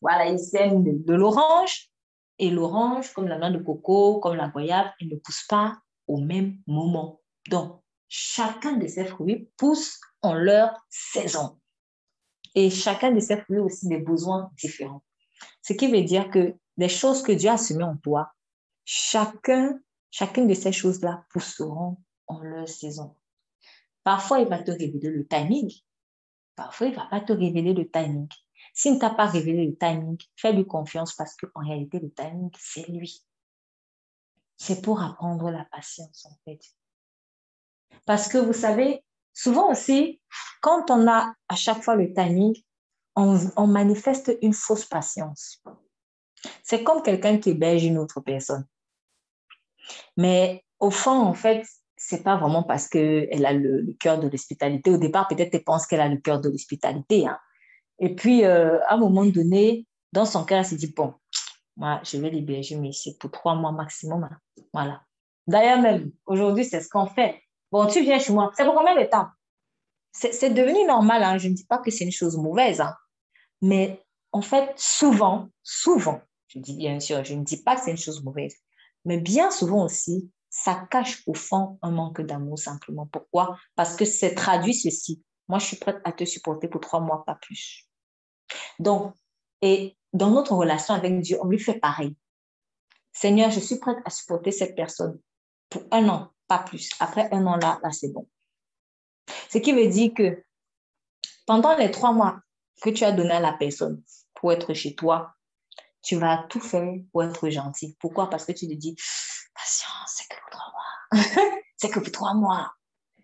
voilà, il sème de l'orange. Et l'orange, comme la noix de coco, comme la goyave, elle ne pousse pas au même moment. Donc, chacun de ces fruits pousse en leur saison. Et chacun de ces fruits a aussi des besoins différents. Ce qui veut dire que les choses que Dieu a semées en toi, chacune de ces choses-là pousseront en leur saison. Parfois, il va te révéler le timing. Parfois, il ne va pas te révéler le timing. S'il ne t'a pas révélé le timing, fais-lui confiance parce qu'en réalité, le timing, c'est lui. C'est pour apprendre la patience, en fait. Parce que vous savez, souvent aussi, quand on a à chaque fois le timing, on manifeste une fausse patience. C'est comme quelqu'un qui héberge une autre personne. Mais au fond, en fait, c'est pas vraiment parce qu'elle a le cœur de l'hospitalité. Au départ, peut-être elle pense qu'elle a le cœur de l'hospitalité. Hein. Et puis, à un moment donné, dans son cœur, elle s'est dit, bon, moi, je vais l'héberger, mais c'est pour 3 mois maximum. Hein. Voilà. D'ailleurs, même aujourd'hui, c'est ce qu'on fait. Bon, tu viens chez moi. C'est pour combien de temps? C'est devenu normal. Hein. Je ne dis pas que c'est une chose mauvaise. Hein. Mais en fait, souvent, je dis bien sûr, je ne dis pas que c'est une chose mauvaise, mais bien souvent aussi, ça cache au fond un manque d'amour simplement. Pourquoi? Parce que c'est traduit ceci. Moi, je suis prête à te supporter pour 3 mois, pas plus. Donc, et dans notre relation avec Dieu, on lui fait pareil. Seigneur, je suis prête à supporter cette personne pour 1 an, pas plus. Après 1 an, là, c'est bon. Ce qui veut dire que pendant les 3 mois que tu as donné à la personne pour être chez toi, tu vas tout faire pour être gentil. Pourquoi? Parce que tu te dis, patience, c'est que pour 3 mois. C'est que pour 3 mois.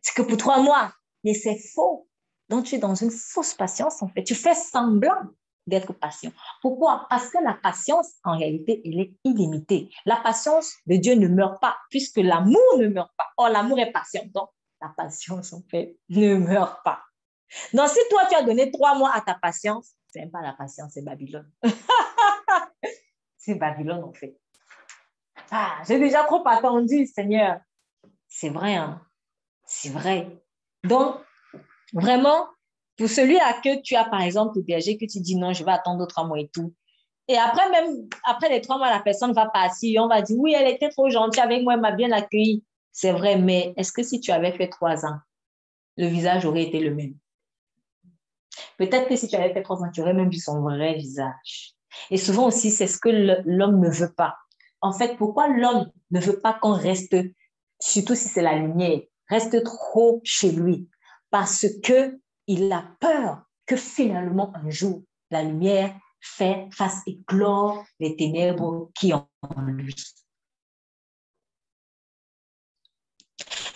C'est que pour 3 mois. Mais c'est faux. Donc, tu es dans une fausse patience, en fait. Tu fais semblant d'être patient. Pourquoi? Parce que la patience, en réalité, elle est illimitée. La patience de Dieu ne meurt pas, puisque l'amour ne meurt pas. Or, l'amour est patient. Donc, la patience, en fait, ne meurt pas. Donc, si toi, tu as donné 3 mois à ta patience, c'est même pas la patience, c'est Babylone. C'est Babylone, en fait. Ah, j'ai déjà trop attendu, Seigneur. C'est vrai, hein? C'est vrai. Donc, vraiment, pour celui à que tu as, par exemple, hébergé, que tu dis non, je vais attendre 3 mois et tout. Et après, même après les 3 mois, la personne va partir. On va dire, oui, elle était trop gentille avec moi, elle m'a bien accueilli. C'est vrai, mais est-ce que si tu avais fait 3 ans, le visage aurait été le même? Peut-être que si tu avais fait 3 ans, tu aurais même vu son vrai visage. Et souvent aussi, c'est ce que l'homme ne veut pas. En fait, pourquoi l'homme ne veut pas qu'on reste, surtout si c'est la lumière, reste trop chez lui? Parce que il a peur que finalement, un jour, la lumière fasse éclore les ténèbres qui ont en lui.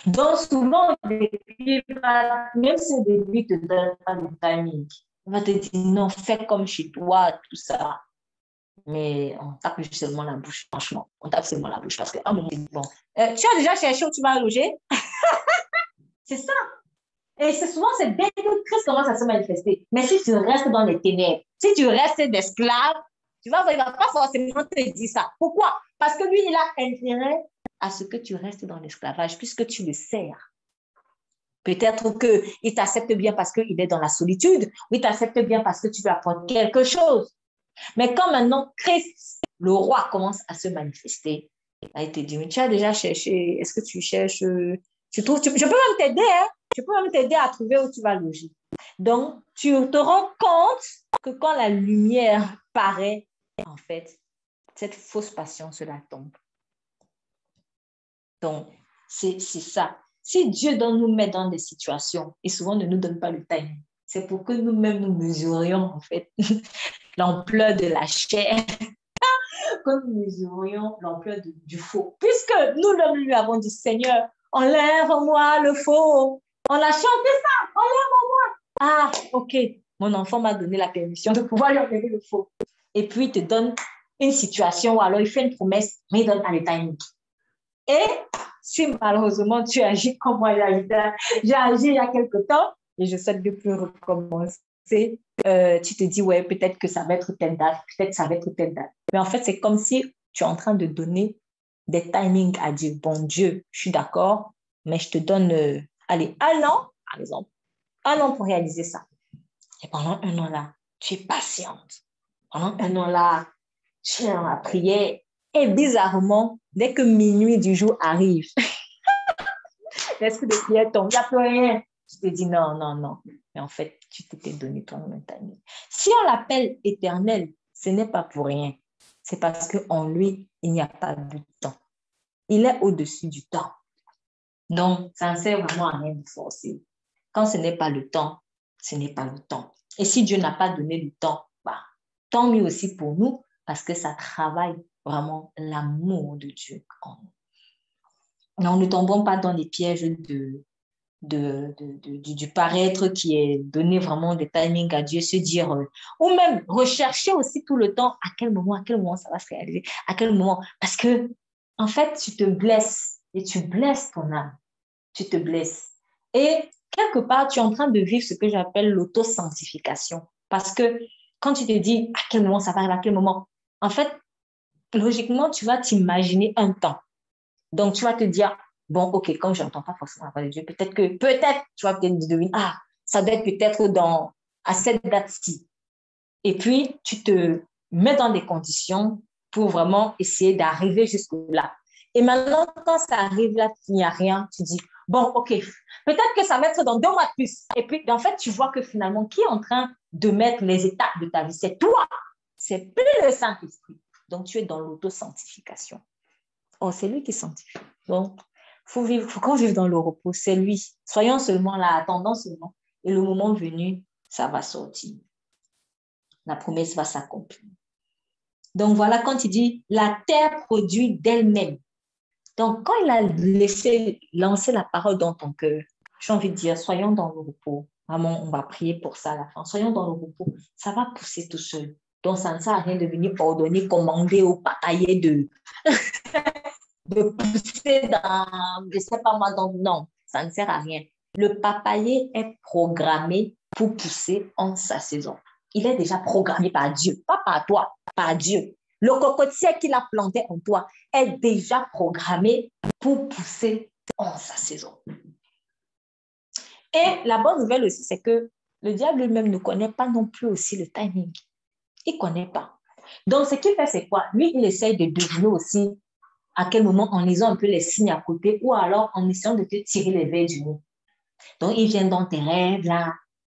Donc, souvent, même si au début, il ne te donne pas le timing, on va te dire non, fais comme chez toi, tout ça. Mais on tape seulement la bouche, franchement. On tape seulement la bouche parce qu'à un moment, bon, tu as déjà cherché où tu vas loger? C'est ça. Et c'est souvent, c'est dès que Christ commence à se manifester. Mais si tu restes dans les ténèbres, si tu restes d'esclave, tu vas voir, il ne va pas forcément te dire ça. Pourquoi? Parce que lui, il a intérêt à ce que tu restes dans l'esclavage puisque tu le sers. Peut-être qu'il t'accepte bien parce qu'il est dans la solitude, ou il t'accepte bien parce que tu lui apportes quelque chose. Mais quand maintenant Christ, le roi, commence à se manifester, là, il te dit, mais tu as déjà cherché, est-ce que tu cherches, tu trouves, je peux même t'aider, hein? Je peux même t'aider à trouver où tu vas loger. Donc, tu te rends compte que quand la lumière paraît, en fait, cette fausse patience la tombe. Donc, c'est ça. Si Dieu nous met dans des situations, et souvent ne nous donne pas le timing, c'est pour que nous-mêmes nous mesurions, en fait, l'ampleur de la chair, que nous mesurions l'ampleur du faux. Puisque nous lui avons dit, Seigneur, enlève-moi le faux. On a chanté ça, enlève-moi. Ah, ok, mon enfant m'a donné la permission de pouvoir lui enlever le faux. Et puis, il te donne une situation où alors il fait une promesse, mais il donne pas le timing. Et si malheureusement tu agis comme moi j'ai agi il y a quelque temps et je souhaite de plus recommencer, tu te dis, ouais, peut-être que ça va être telle date, peut-être que ça va être telle date. Mais en fait, c'est comme si tu es en train de donner des timings à Dieu. Bon, Dieu, je suis d'accord, mais je te donne, allez, 1 an, par exemple, 1 an pour réaliser ça. Et pendant 1 an là, tu es patiente. Pendant 1 an là, tu es dans la prière. Et bizarrement, dès que minuit du jour arrive, l'esprit de prière tombe, il n'y a plus rien. Tu te dis non, non, non. Mais en fait, tu t'étais donné toi-même timing. Si on l'appelle éternel, ce n'est pas pour rien. C'est parce qu'en lui, il n'y a pas de temps. Il est au-dessus du temps. Donc, ça ne sert vraiment à rien de forcer. Quand ce n'est pas le temps, ce n'est pas le temps. Et si Dieu n'a pas donné le temps, bah, tant mieux aussi pour nous, parce que ça travaille vraiment l'amour de Dieu en nous. Non, ne tombons pas dans les pièges du paraître qui est donné vraiment des timings à Dieu, se dire, ou même rechercher aussi tout le temps à quel moment ça va se réaliser, à quel moment. Parce que, en fait, tu te blesses et tu blesses ton âme. Tu te blesses. Et quelque part, tu es en train de vivre ce que j'appelle l'auto-sanctification. Parce que quand tu te dis à quel moment ça va arriver, à quel moment, en fait, logiquement, tu vas t'imaginer un temps. Donc, tu vas te dire, bon, ok, comme je n'entends pas forcément la parole de Dieu, peut-être, tu vas peut-être deviner, ah, ça doit être peut-être à cette date-ci. Et puis, tu te mets dans des conditions pour vraiment essayer d'arriver jusque-là. Et maintenant, quand ça arrive là, il n'y a rien, tu dis, bon, ok, peut-être que ça va être dans 2 mois de plus. Et puis, en fait, tu vois que finalement, qui est en train de mettre les étapes de ta vie? C'est toi. C'est plus le Saint-Esprit. Donc, tu es dans l'auto-sanctification. Oh, c'est lui qui sanctifie. Donc, faut qu'on vive dans le repos. C'est lui. Soyons seulement là, attendons seulement. Et le moment venu, ça va sortir. La promesse va s'accomplir. Donc, voilà, quand il dit, la terre produit d'elle-même. Donc, quand il a lancé la parole dans ton cœur, j'ai envie de dire, soyons dans le repos. Vraiment, on va prier pour ça à la fin. Soyons dans le repos. Ça va pousser tout seul. Donc, ça ne sert à rien de venir ordonner, commander ou patailler de pousser dans, je ne sais pas moi, donc non, ça ne sert à rien. Le papayer est programmé pour pousser en sa saison. Il est déjà programmé par Dieu, pas par toi, par Dieu. Le cocotier qu'il a planté en toi est déjà programmé pour pousser en sa saison. Et la bonne nouvelle aussi, c'est que le diable lui-même ne connaît pas non plus aussi le timing. Il ne connaît pas. Donc, ce qu'il fait, c'est quoi? Lui, il essaye de deviner aussi à quel moment, en lisant un peu les signes à côté ou alors en essayant de te tirer les verres du nez. Donc, il vient dans tes rêves, là,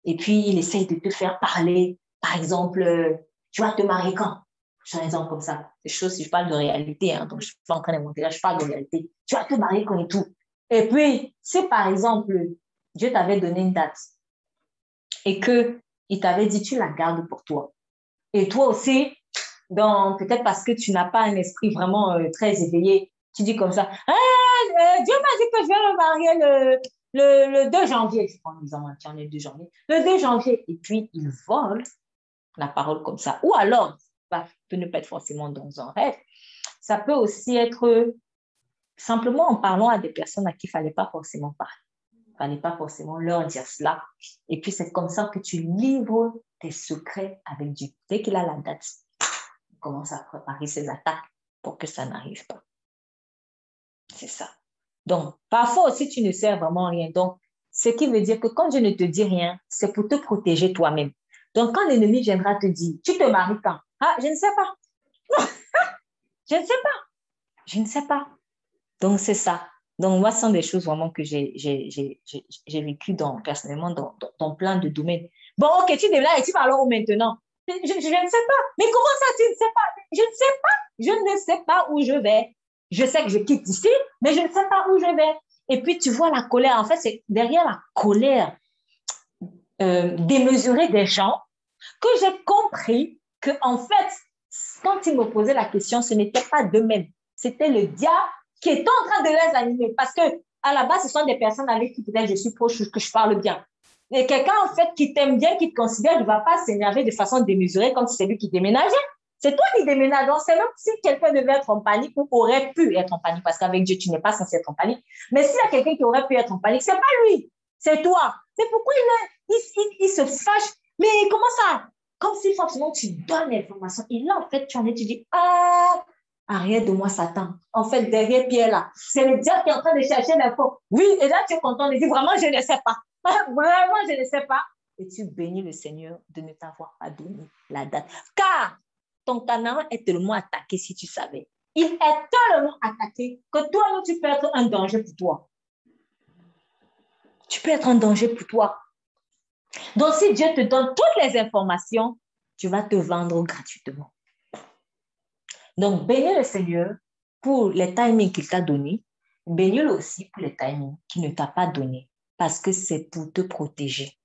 et puis il essaye de te faire parler. Par exemple, tu vas te marier quand? Je fais un exemple comme ça. Des choses, si je parle de réalité, hein, donc je ne suis pas en train d'inventer là, je parle de réalité. Tu vas te marier quand et tout. Et puis, si par exemple, Dieu t'avait donné une date et qu'il t'avait dit, tu la gardes pour toi. Et toi aussi, peut-être parce que tu n'as pas un esprit vraiment très éveillé, tu dis comme ça, Dieu m'a dit que je vais me marier le 2 janvier. Je prends l'exemple, tu en es le 2 janvier. Le 2 janvier. Et puis, il vole la parole comme ça. Ou alors, ça peut ne pas être forcément dans un rêve. Ça peut aussi être simplement en parlant à des personnes à qui il ne fallait pas forcément parler. Il ne fallait pas forcément leur dire cela. Et puis, c'est comme ça que tu livres tes secrets avec Dieu. Dès qu'il a la date, il commence à préparer ses attaques pour que ça n'arrive pas. C'est ça. Donc, parfois aussi, tu ne sais vraiment rien. Donc, ce qui veut dire que quand Dieu ne te dit rien, c'est pour te protéger toi-même. Donc, quand l'ennemi viendra te dire, tu te maries quand? Ah, je ne sais pas. Je ne sais pas. Je ne sais pas. Donc, c'est ça. Donc, moi, ce sont des choses vraiment que j'ai vécues personnellement dans plein de domaines. Bon, ok, tu es là et tu parles où maintenant? Je ne sais pas. Mais comment ça, tu ne sais pas? Je ne sais pas. Je ne sais pas où je vais. Je sais que je quitte ici, mais je ne sais pas où je vais. Et puis, tu vois la colère. En fait, c'est derrière la colère démesurée des gens que j'ai compris que, en fait, quand ils me posaient la question, ce n'était pas d'eux-mêmes. C'était le diable qui est en train de les animer. Parce que, à la base, ce sont des personnes avec qui peut-être je suis proche, que je parle bien. Et quelqu'un, en fait, qui t'aime bien, qui te considère, il ne va pas s'énerver de façon démesurée comme si c'est lui qui déménageait. C'est toi qui déménages. Donc, c'est même si quelqu'un devait être en panique ou aurait pu être en panique, parce qu'avec Dieu, tu n'es pas censé être en panique. Mais s'il y a quelqu'un qui aurait pu être en panique, c'est pas lui, c'est toi. C'est pourquoi il se fâche. Mais comment ça? Comme si forcément tu donnes l'information. Et là, en fait, tu dis, ah, arrière de moi, Satan. En fait, derrière Pierre, là, c'est le diable qui est en train de chercher l'info. Oui, et là, tu es content de dire, vraiment, je ne sais pas. Vraiment, je ne sais pas. Et tu bénis le Seigneur de ne t'avoir pas donné la date. Car ton Canaan est tellement attaqué, si tu savais. Il est tellement attaqué que toi, tu peux être un danger pour toi. Tu peux être un danger pour toi. Donc, si Dieu te donne toutes les informations, tu vas te vendre gratuitement. Donc, bénis le Seigneur pour les timings qu'il t'a donnés. Bénis-le aussi pour les timings qu'il ne t'a pas donnés. Parce que c'est pour te protéger.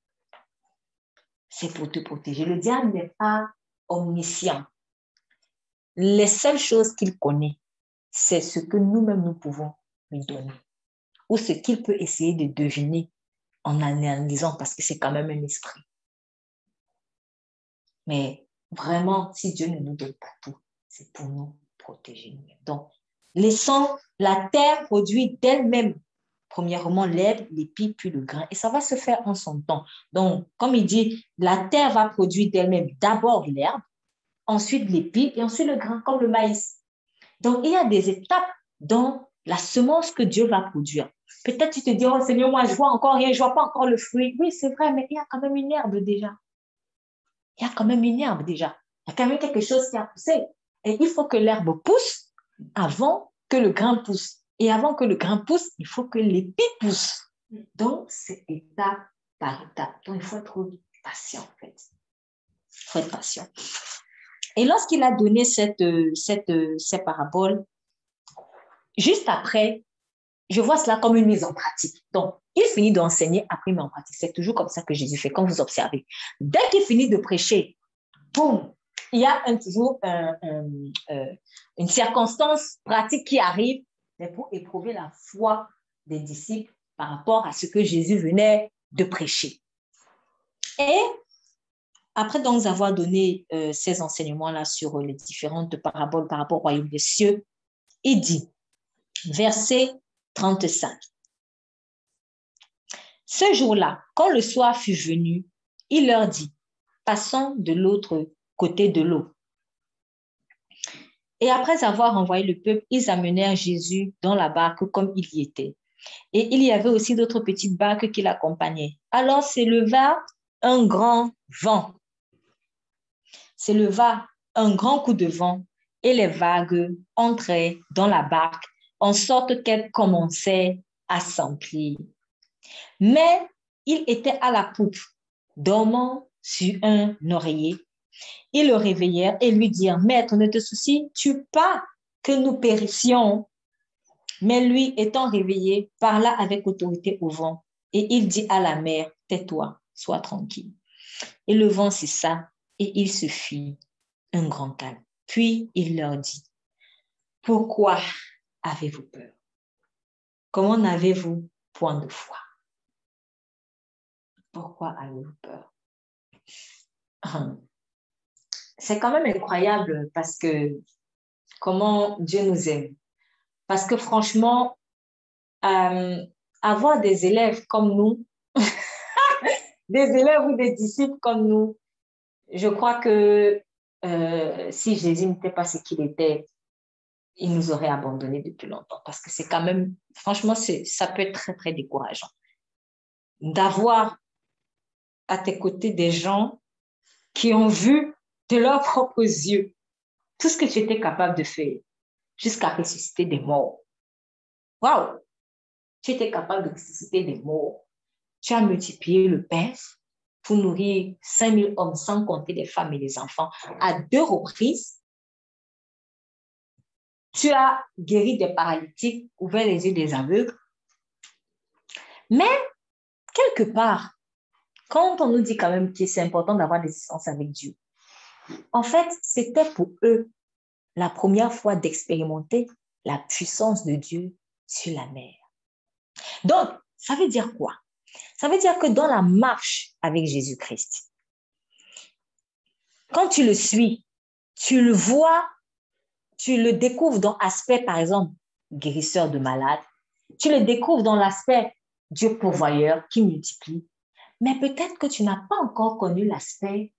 C'est pour te protéger. Le diable n'est pas omniscient. Les seules choses qu'il connaît, c'est ce que nous-mêmes nous pouvons lui donner. Ou ce qu'il peut essayer de deviner en analysant parce que c'est quand même un esprit. Mais vraiment, si Dieu ne nous donne pas tout, c'est pour nous protéger nous-mêmes. Donc, laissons la terre produire d'elle-même, premièrement l'herbe, l'épi, puis le grain. Et ça va se faire en son temps. Donc, comme il dit, la terre va produire d'elle-même d'abord l'herbe, ensuite l'épi et ensuite le grain, comme le maïs. Donc, il y a des étapes dans la semence que Dieu va produire. Peut-être tu te dis, oh Seigneur, moi, je vois encore rien, je vois pas encore le fruit. Oui, c'est vrai, mais il y a quand même une herbe déjà. Il y a quand même une herbe déjà. Il y a quand même quelque chose qui a poussé. Et il faut que l'herbe pousse avant que le grain pousse. Et avant que le grain pousse, il faut que l'épi pousse. Donc, c'est étape par étape. Donc, il faut être patient, en fait. Il faut être patient. Et lorsqu'il a donné ces paraboles, juste après, je vois cela comme une mise en pratique. Donc, il finit d'enseigner, après il met en pratique. C'est toujours comme ça que Jésus fait, quand vous observez. Dès qu'il finit de prêcher, boum, il y a toujours une circonstance pratique qui arrive pour éprouver la foi des disciples par rapport à ce que Jésus venait de prêcher. Et après donc avoir donné ces enseignements-là sur les différentes paraboles par rapport au royaume des cieux, il dit, verset 35, « Ce jour-là, quand le soir fut venu, il leur dit, passons de l'autre côté de l'eau. Et après avoir envoyé le peuple, ils amenèrent Jésus dans la barque comme il y était. Et il y avait aussi d'autres petites barques qui l'accompagnaient. Alors s'éleva un grand vent. S'éleva un grand coup de vent et les vagues entraient dans la barque en sorte qu'elle commençait à s'emplir. Mais il était à la poupe, dormant sur un oreiller. Ils le réveillèrent et lui dirent, « Maître, ne te soucies-tu pas que nous périssions? » Mais lui, étant réveillé, parla avec autorité au vent et il dit à la mer, « Tais-toi, sois tranquille. » Et le vent cessa et il se fit un grand calme. Puis il leur dit, « Pourquoi avez-vous peur? Comment n'avez-vous point de foi? » Pourquoi avez-vous peur? C'est quand même incroyable parce que comment Dieu nous aime. Parce que franchement, avoir des élèves comme nous, des élèves ou des disciples comme nous, je crois que si Jésus n'était pas ce qu'il était, il nous aurait abandonnés depuis longtemps. Parce que c'est quand même, franchement, ça peut être très, très décourageant. D'avoir à tes côtés des gens qui ont vu de leurs propres yeux tout ce que tu étais capable de faire jusqu'à ressusciter des morts. Waouh! Tu étais capable de ressusciter des morts. Tu as multiplié le pain pour nourrir 5000 hommes sans compter les femmes et les enfants à 2 reprises. Tu as guéri des paralytiques, ouvert les yeux des aveugles. Mais, quelque part, quand on nous dit quand même que c'est important d'avoir des distances avec Dieu, en fait, c'était pour eux la première fois d'expérimenter la puissance de Dieu sur la mer. Donc, ça veut dire quoi? Ça veut dire que dans la marche avec Jésus-Christ, quand tu le suis, tu le vois, tu le découvres dans l'aspect, par exemple, guérisseur de malades, tu le découvres dans l'aspect Dieu pourvoyeur qui multiplie, mais peut-être que tu n'as pas encore connu l'aspect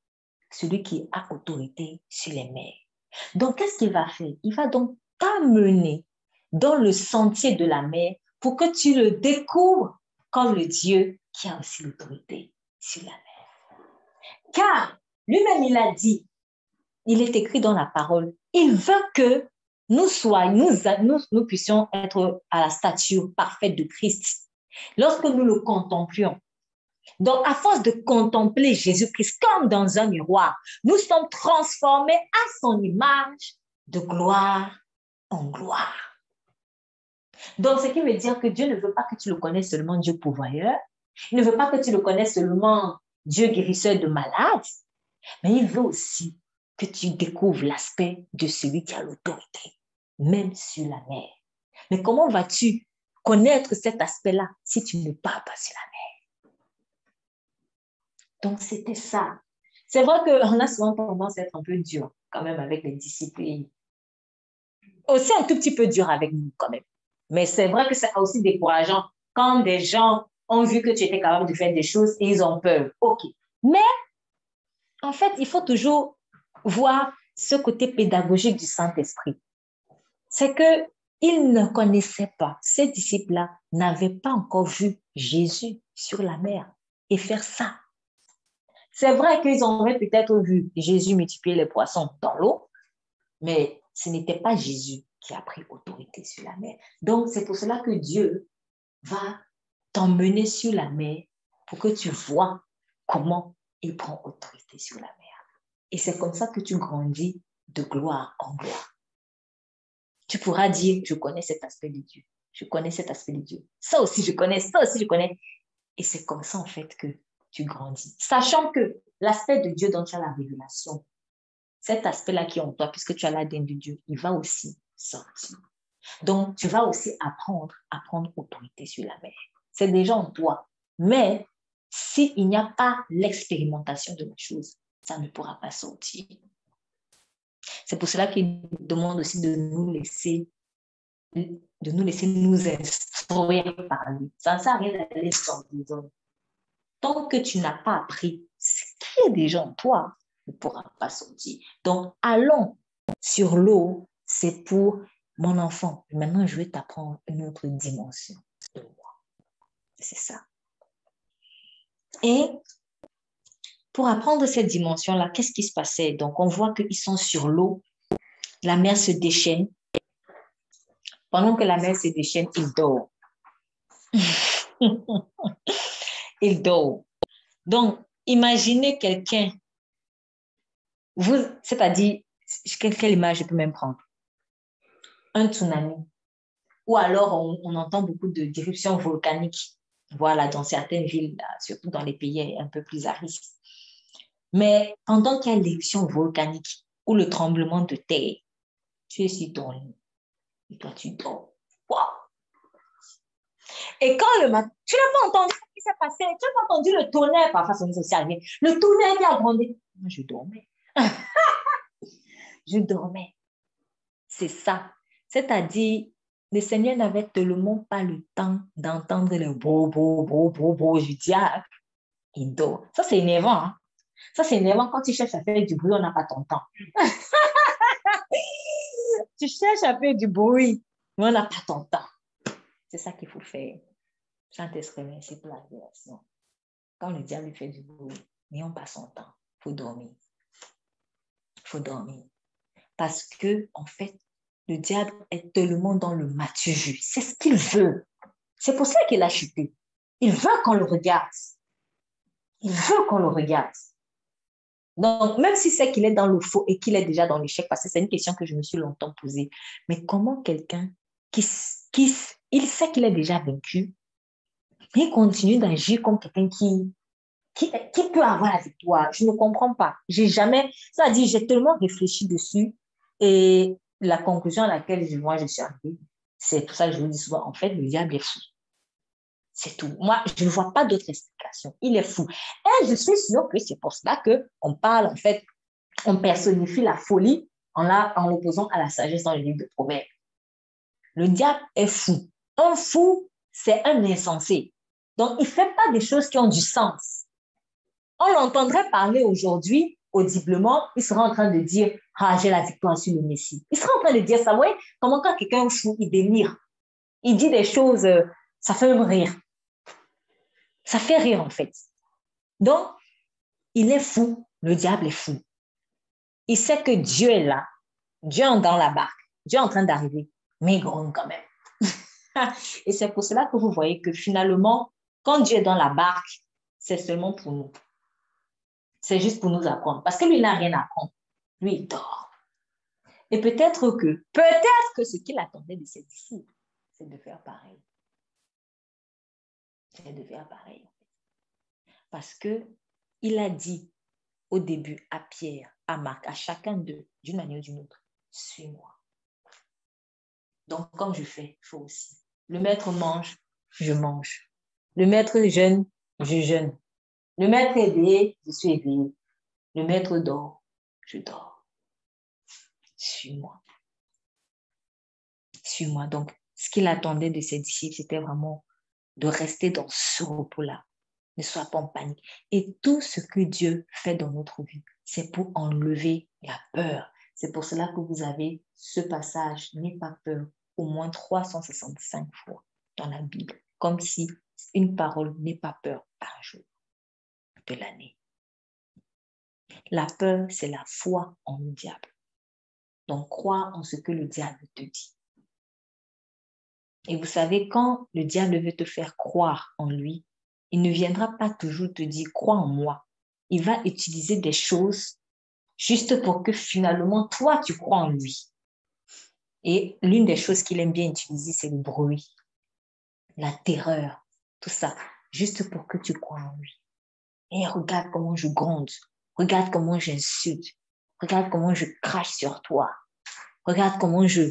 celui qui a autorité sur les mers. Donc, qu'est-ce qu'il va faire? Il va donc t'amener dans le sentier de la mer pour que tu le découvres comme le Dieu qui a aussi l'autorité sur la mer. Car lui-même, il a dit, il est écrit dans la parole, il veut que nous puissions être à la stature parfaite de Christ lorsque nous le contemplions. Donc, à force de contempler Jésus-Christ comme dans un miroir, nous sommes transformés à son image de gloire en gloire. Donc, ce qui veut dire que Dieu ne veut pas que tu le connaisses seulement Dieu pourvoyeur. Il ne veut pas que tu le connaisses seulement Dieu guérisseur de malades, mais il veut aussi que tu découvres l'aspect de celui qui a l'autorité, même sur la mer. Mais comment vas-tu connaître cet aspect-là si tu ne pars pas sur la mer? Donc, c'était ça. C'est vrai qu'on a souvent tendance à être un peu dur quand même avec les disciples. Aussi un tout petit peu dur avec nous quand même. Mais c'est vrai que c'est aussi décourageant quand des gens ont vu que tu étais capable de faire des choses et ils ont peur. OK. Mais en fait, il faut toujours voir ce côté pédagogique du Saint-Esprit. C'est que ils ne connaissaient pas, ces disciples-là n'avaient pas encore vu Jésus sur la mer et faire ça. C'est vrai qu'ils auraient peut-être vu Jésus multiplier les poissons dans l'eau, mais ce n'était pas Jésus qui a pris autorité sur la mer. Donc, c'est pour cela que Dieu va t'emmener sur la mer pour que tu vois comment il prend autorité sur la mer. Et c'est comme ça que tu grandis de gloire en gloire. Tu pourras dire, je connais cet aspect de Dieu. Je connais cet aspect de Dieu. Ça aussi, je connais. Ça aussi, je connais. Et c'est comme ça, en fait, que tu grandis. Sachant que l'aspect de Dieu dont tu as la révélation, cet aspect-là qui est en toi, puisque tu as l'ADN de Dieu, il va aussi sortir. Donc, tu vas aussi apprendre à prendre autorité sur la mer. C'est déjà en toi. Mais s'il n'y a pas l'expérimentation de la chose, ça ne pourra pas sortir. C'est pour cela qu'il demande aussi de nous laisser nous instruire par lui. Ça ne sert à rien d'aller sur des hommes. Tant que tu n'as pas appris ce qui est déjà en toi, ne pourra pas sortir. Donc, allons sur l'eau, c'est pour mon enfant. Maintenant, je vais t'apprendre une autre dimension de moi. C'est ça. Et pour apprendre cette dimension-là, qu'est-ce qui se passait? Donc, on voit qu'ils sont sur l'eau, la mer se déchaîne. Pendant que la mer se déchaîne, il dort. Il dort. Donc, imaginez quelqu'un, c'est-à-dire, quelle image je peux même prendre? Un tsunami. Ou alors, on entend beaucoup de d'éruptions volcaniques. Voilà, dans certaines villes, là, surtout dans les pays un peu plus arides. Mais pendant qu'il y a l'éruption volcanique ou le tremblement de terre, tu es sur ton lit et toi, tu dors. Wow! Et quand le matin, tu n'as pas entendu ce qui s'est passé, tu n'as pas entendu le tonnerre, parfois ça nous aussi arrivé, le tonnerre qui a grandi. Moi, je dormais. Je dormais. C'est ça. C'est-à-dire, le Seigneur n'avait tellement pas le temps d'entendre le beau du diable. Il dort. Ça, c'est énervant. Hein? Ça, c'est énervant quand tu cherches à faire du bruit, on n'a pas ton temps. Tu cherches à faire du bruit, mais on n'a pas ton temps. C'est ça qu'il faut faire. Saint-Esprit, merci pour la révélation. Quand le diable fait du bruit, n'ayons pas son temps. Il faut dormir. Il faut dormir. Parce que, en fait, le diable est tellement dans le matu-jus. C'est ce qu'il veut. C'est pour ça qu'il a chuté. Il veut qu'on le regarde. Il veut qu'on le regarde. Donc, même si c'est qu'il est dans le faux et qu'il est déjà dans l'échec, parce que c'est une question que je me suis longtemps posée, mais comment quelqu'un il sait qu'il est déjà vaincu, il continue d'agir comme quelqu'un qui peut avoir la victoire? Je ne comprends pas. C'est-à-dire, j'ai tellement réfléchi dessus et la conclusion à laquelle je suis arrivée, c'est pour ça que je vous dis souvent, en fait, le diable est fou. C'est tout. Moi, je ne vois pas d'autre explication. Il est fou. Et je suis sûre que c'est pour cela qu'on parle, en fait, on personnifie la folie en l'opposant à la sagesse dans le livre de Proverbes. Le diable est fou. Un fou, c'est un insensé. Donc, il ne fait pas des choses qui ont du sens. On l'entendrait parler aujourd'hui, audiblement, il serait en train de dire « Ah, j'ai la victoire sur le Messie ». Il serait en train de dire ça. Vous voyez, comment quand quelqu'un est fou, il délire. Il dit des choses, ça fait même rire. Ça fait rire, en fait. Donc, il est fou. Le diable est fou. Il sait que Dieu est là. Dieu est dans la barque. Dieu est en train d'arriver. Mais il gronde quand même. Et c'est pour cela que vous voyez que finalement, quand Dieu est dans la barque, c'est seulement pour nous. C'est juste pour nous apprendre. Parce que lui, il n'a rien à apprendre. Lui, il dort. Et peut-être que ce qu'il attendait de ses disciples, c'est de faire pareil. C'est de faire pareil. Parce qu'il a dit au début à Pierre, à Marc, à chacun d'eux, d'une manière ou d'une autre, suis-moi. Donc, comme je fais, il faut aussi. Le maître mange, je mange. Le maître jeûne, je jeûne. Le maître est éveillé, je suis éveillé. Le maître dort, je dors. Suis-moi. Suis-moi. Donc, ce qu'il attendait de ses disciples, c'était vraiment de rester dans ce repos-là. Ne sois pas en panique. Et tout ce que Dieu fait dans notre vie, c'est pour enlever la peur. C'est pour cela que vous avez ce passage, n'aie pas peur, au moins 365 fois dans la Bible, comme si une parole n'ait pas peur par jour de l'année. La peur, c'est la foi en le diable. Donc, crois en ce que le diable te dit. Et vous savez, quand le diable veut te faire croire en lui, il ne viendra pas toujours te dire « crois en moi ». Il va utiliser des choses juste pour que finalement, toi, tu crois en lui. Et l'une des choses qu'il aime bien utiliser, c'est le bruit, la terreur, tout ça, juste pour que tu crois en lui. Et regarde comment je gronde, regarde comment j'insulte, regarde comment je crache sur toi, regarde comment je...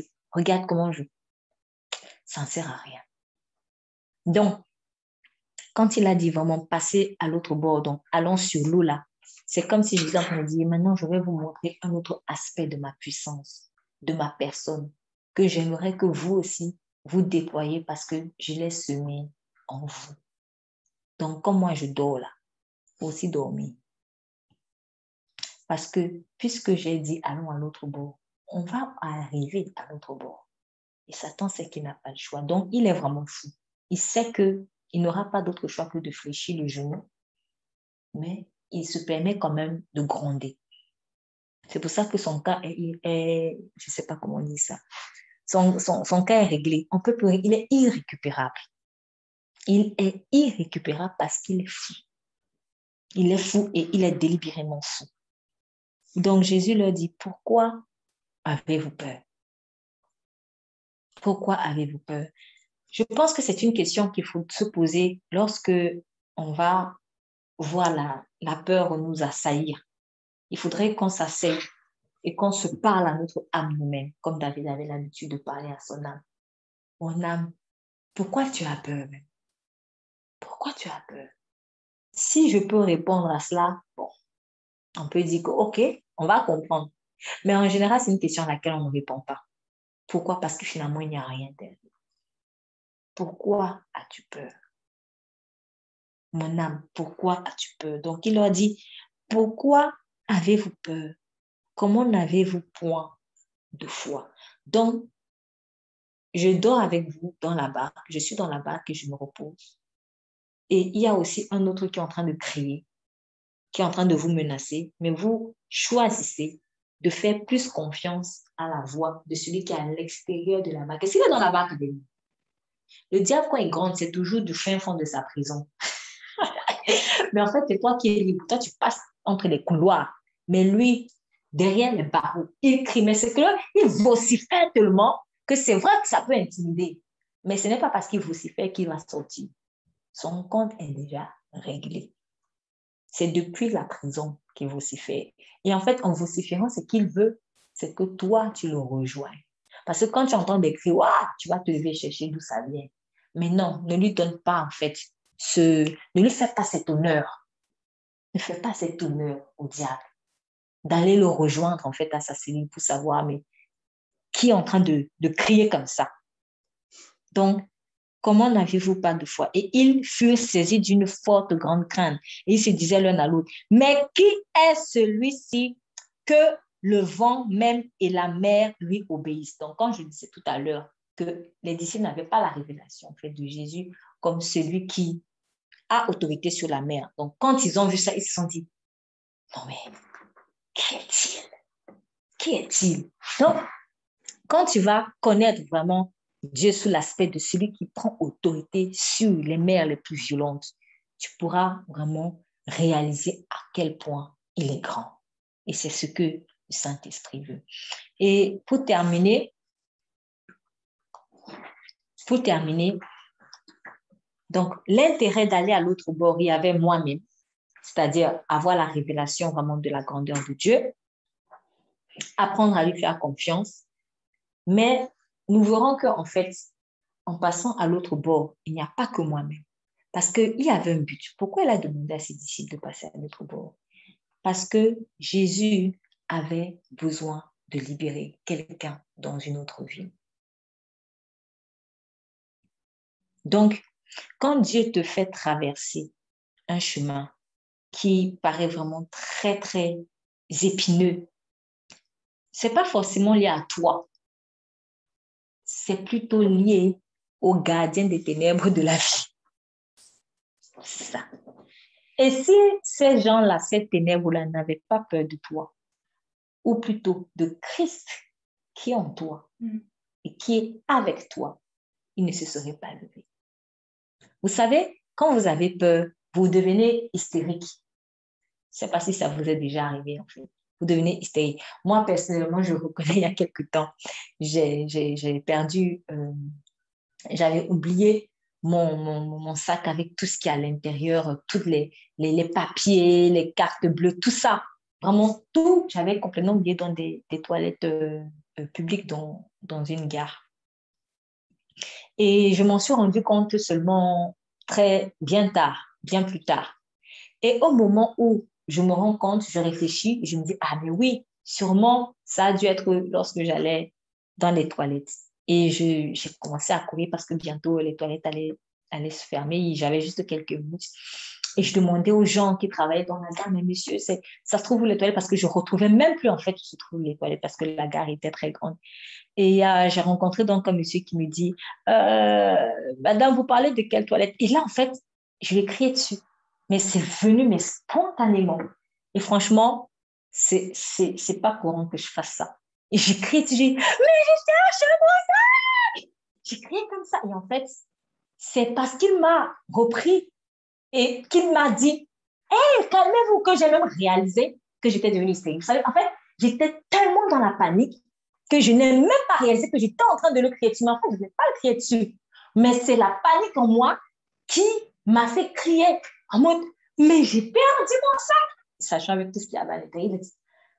Ça ne sert à rien. Donc, quand il a dit vraiment passer à l'autre bord, donc allons sur l'eau là, c'est comme si Jésus me dit, maintenant je vais vous montrer un autre aspect de ma puissance, de ma personne, que j'aimerais que vous aussi, vous déployiez parce que je l'ai semé en vous. Donc, comme moi je dors là, faut aussi dormir. Parce que puisque j'ai dit allons à l'autre bord, on va arriver à l'autre bord. Et Satan sait qu'il n'a pas le choix. Donc, il est vraiment fou. Il sait qu'il n'aura pas d'autre choix que de fléchir le genou, mais il se permet quand même de gronder. C'est pour ça que son cas est je ne sais pas comment on dit ça, son cas est réglé. On peut plus, il est irrécupérable. Il est irrécupérable parce qu'il est fou. Il est fou et il est délibérément fou. Donc Jésus leur dit, pourquoi avez-vous peur? Pourquoi avez-vous peur? Je pense que c'est une question qu'il faut se poser lorsque on va voir la peur nous assaillir. Il faudrait qu'on s'asseye et qu'on se parle à notre âme nous-mêmes, comme David avait l'habitude de parler à son âme. Mon âme, pourquoi tu as peur? Pourquoi tu as peur? Si je peux répondre à cela, bon, on peut dire que, OK, on va comprendre. Mais en général, c'est une question à laquelle on ne répond pas. Pourquoi? Parce que finalement, il n'y a rien derrière. Pourquoi as-tu peur? Mon âme, pourquoi as-tu peur? Donc, il leur dit, pourquoi avez-vous peur? Comment n'avez-vous point de foi? Donc, je dors avec vous dans la barque, je suis dans la barque et je me repose. Et il y a aussi un autre qui est en train de crier, qui est en train de vous menacer, mais vous choisissez de faire plus confiance à la voix de celui qui est à l'extérieur de la barque. Est-ce qu'il est dans la barque de nous? Le diable, quand il gronde, c'est toujours du fin fond de sa prison. Mais en fait, c'est toi qui es libre. Toi, tu passes entre les couloirs. Mais lui, derrière les barreaux, il crie. Mais c'est que là, il vocifère tellement que c'est vrai que ça peut intimider. Mais ce n'est pas parce qu'il vocifère qu'il va sortir. Son compte est déjà réglé. C'est depuis la prison qu'il vocifère. Et en fait, en vociférant, ce qu'il veut, c'est que toi, tu le rejoignes. Parce que quand tu entends des cris, waouh, tu vas te lever chercher d'où ça vient. Mais non, ne lui donne pas, en fait, ne lui fais pas cet honneur. Ne fais pas cet honneur au diable. D'aller le rejoindre, en fait, à sa cellule pour savoir, mais qui est en train de crier comme ça? Donc, comment n'avez-vous pas de foi? Et ils furent saisis d'une forte grande crainte. Et ils se disaient l'un à l'autre, mais qui est celui-ci que le vent même et la mer lui obéissent? Donc, quand je disais tout à l'heure que les disciples n'avaient pas la révélation en fait, de Jésus comme celui qui a autorité sur la mer. Donc, quand ils ont vu ça, ils se sont dit, non mais, qui est-il? Qui est-il? Donc, quand tu vas connaître vraiment Dieu sous l'aspect de celui qui prend autorité sur les mers les plus violentes, tu pourras vraiment réaliser à quel point il est grand. Et c'est ce que le Saint-Esprit veut. Et pour terminer, donc l'intérêt d'aller à l'autre bord, il y avait moi-même, c'est-à-dire avoir la révélation vraiment de la grandeur de Dieu, apprendre à lui faire confiance, mais nous verrons qu'en fait, en passant à l'autre bord, il n'y a pas que moi-même. Parce qu'il y avait un but. Pourquoi il a demandé à ses disciples de passer à l'autre bord? Parce que Jésus avait besoin de libérer quelqu'un dans une autre ville. Donc, quand Dieu te fait traverser un chemin qui paraît vraiment très, très épineux, ce n'est pas forcément lié à toi. C'est plutôt lié aux gardiens des ténèbres de la vie. C'est ça. Et si ces gens-là, ces ténèbres-là, n'avaient pas peur de toi, ou plutôt de Christ qui est en toi et qui est avec toi, ils ne se seraient pas levés. Vous savez, quand vous avez peur, vous devenez hystérique. Je ne sais pas si ça vous est déjà arrivé, en fait. Vous devenez hystérique. Moi, personnellement, je reconnais il y a quelque temps, j'ai perdu, j'avais oublié mon sac avec tout ce qu'il y a à l'intérieur, tous les papiers, les cartes bleues, tout ça. Vraiment tout, j'avais complètement oublié dans des toilettes publiques dans une gare. Et je m'en suis rendu compte seulement bien plus tard. Et au moment où je me rends compte, je réfléchis, je me dis, ah mais oui, sûrement, ça a dû être lorsque j'allais dans les toilettes. Et j'ai commencé à courir parce que bientôt les toilettes allaient se fermer. J'avais juste quelques minutes. Et je demandais aux gens qui travaillaient dans la gare, mais monsieur, ça se trouve où les toilettes? Parce que je ne retrouvais même plus en fait où se trouvent les toilettes parce que la gare était très grande. Et j'ai rencontré donc un monsieur qui me dit, Madame, vous parlez de quelle toilette? Et là, en fait, je lui ai crié dessus. Mais c'est venu, mais spontanément. Et franchement, c'est pas courant que je fasse ça. Et j'ai crié dessus, j'ai dit, mais je cherche mon sac! J'ai crié comme ça. Et en fait, c'est parce qu'il m'a repris et qu'il m'a dit, hey, calmez-vous, que j'ai même réalisé que j'étais devenue hystérique. Vous savez, en fait, j'étais tellement dans la panique que je n'ai même pas réalisé que j'étais en train de le crier dessus. Mais en fait, je ne l'ai pas le crier dessus. Mais c'est la panique en moi qui m'a fait crier en mode, mais j'ai perdu mon sac. Sachant avec tout ce qu'il y avait à l'intérieur, il a dit,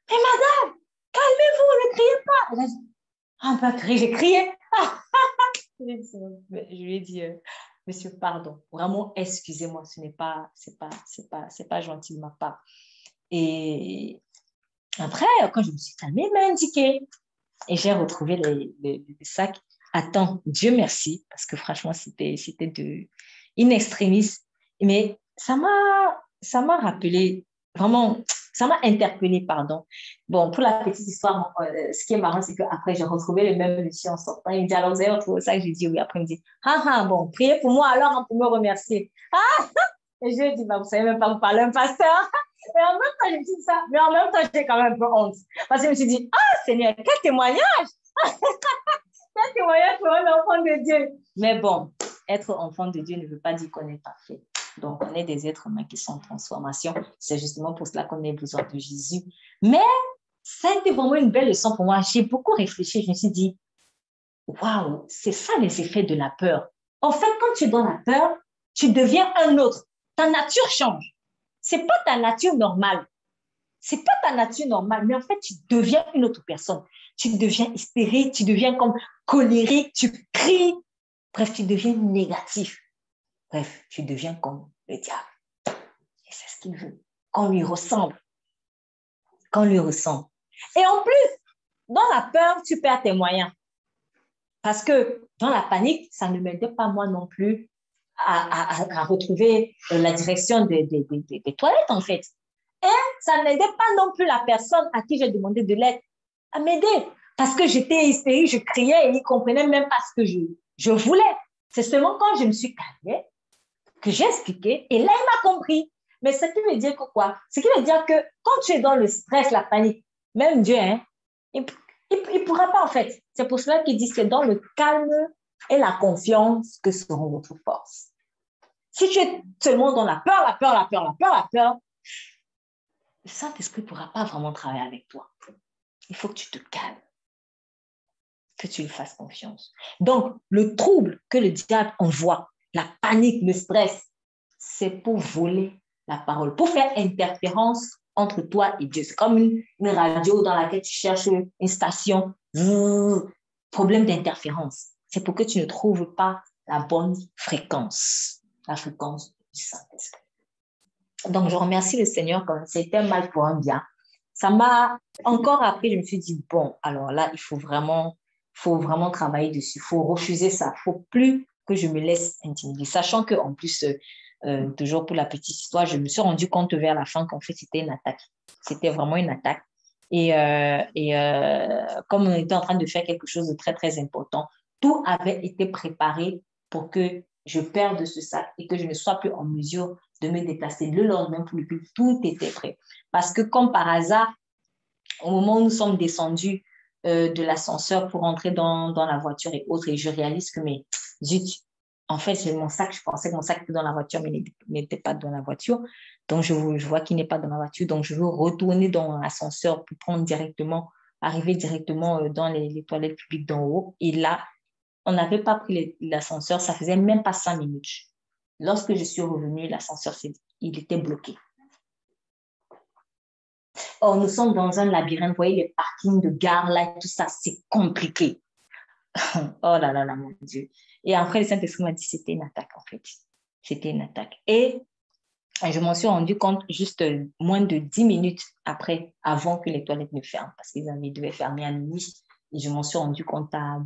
mais madame, calmez-vous, ne criez pas. Elle a dit, ah, pas crier, j'ai crié. Je lui ai dit, monsieur, pardon, vraiment, excusez-moi, c'est pas gentil de ma part. Et après, quand je me suis calmée, il m'a indiqué. Et j'ai retrouvé les sacs. Attends, Dieu merci, parce que franchement, c'était de in extremis. Mais ça m'a rappelé, vraiment, ça m'a interpellée, pardon. Bon, pour la petite histoire, ce qui est marrant, c'est qu'après, j'ai retrouvé le même monsieur en sortant. Il me dit, alors, vous avez retrouvé ça? J'ai dit oui. Après, il me dit, ah, ah, bon, priez pour moi alors pour me remercier. Ah! Et je lui ai dit, bah, vous savez même pas vous parler un pasteur. Et en même temps, je me suis dit ça, mais en même temps, j'étais quand même un peu honte. Parce que je me suis dit, ah, Seigneur, quel témoignage! Quel témoignage pour un enfant de Dieu! Mais bon, être enfant de Dieu ne veut pas dire qu'on est parfait. Donc, on est des êtres humains qui sont en transformation. C'est justement pour cela qu'on a besoin de Jésus. Mais ça a été vraiment une belle leçon pour moi. J'ai beaucoup réfléchi. Je me suis dit, waouh, c'est ça les effets de la peur. En fait, quand tu es dans la peur, tu deviens un autre. Ta nature change. C'est pas ta nature normale. C'est pas ta nature normale, mais en fait, tu deviens une autre personne. Tu deviens hystérique, tu deviens comme colérique, tu cries. Bref, tu deviens négatif. Bref, tu deviens comme le diable. Et c'est ce qu'il veut. Qu'on lui ressemble. Qu'on lui ressemble. Et en plus, dans la peur, tu perds tes moyens. Parce que dans la panique, ça ne m'aidait pas moi non plus à retrouver la direction des toilettes, en fait. Et ça n'aidait pas non plus la personne à qui j'ai demandé de l'aide à m'aider. Parce que j'étais hystérique, je criais et il ne comprenait même pas ce que je voulais. C'est seulement quand je me suis calmée que j'ai expliqué et là, il m'a compris. Mais ce qui veut dire que quoi? Ce qui veut dire que quand tu es dans le stress, la panique, même Dieu, hein, il ne pourra pas en fait. C'est pour cela qu'il dit que c'est dans le calme et la confiance que seront votre force. Si tu es seulement dans la peur, le Saint-Esprit ne pourra pas vraiment travailler avec toi. Il faut que tu te calmes, que tu lui fasses confiance. Donc, le trouble que le diable envoie, la panique, le stress, c'est pour voler la parole, pour faire interférence entre toi et Dieu. C'est comme une radio dans laquelle tu cherches une station. Problème d'interférence. C'est pour que tu ne trouves pas la bonne fréquence. la fréquence du Saint-Esprit. Donc, je remercie le Seigneur comme c'était un mal pour un bien. Ça m'a encore appris, je me suis dit, bon, alors là, il faut vraiment travailler dessus. Il faut refuser ça. Il ne faut plus que je me laisse intimider. Sachant qu'en plus, toujours pour la petite histoire, je me suis rendu compte vers la fin qu'en fait, c'était une attaque. C'était vraiment une attaque. Comme on était en train de faire quelque chose de très, très important, tout avait été préparé pour que je perde ce sac et que je ne sois plus en mesure de me déplacer. Le lendemain, pour le plus, tout était prêt. Parce que comme par hasard, au moment où nous sommes descendus de l'ascenseur pour entrer dans la voiture et autres, et je réalise que, mais zut, en fait, j'ai mon sac, je pensais que mon sac était dans la voiture, mais il n'était pas dans la voiture. Donc, je vois qu'il n'est pas dans la voiture. Donc, je veux retourner dans l'ascenseur pour arriver directement dans les toilettes publiques d'en haut. Et là, on n'avait pas pris l'ascenseur, ça faisait même pas 5 minutes. Lorsque je suis revenue, l'ascenseur, il était bloqué. Or, nous sommes dans un labyrinthe, vous voyez les parkings de gare, là, tout ça, c'est compliqué. Oh là là là, mon Dieu. Et après, le Saint-Esprit m'a dit, c'était une attaque, en fait. C'était une attaque. Et je m'en suis rendu compte juste moins de 10 minutes avant que les toilettes ne ferment, parce qu'ils devaient fermer à minuit. Et je m'en suis rendu compte à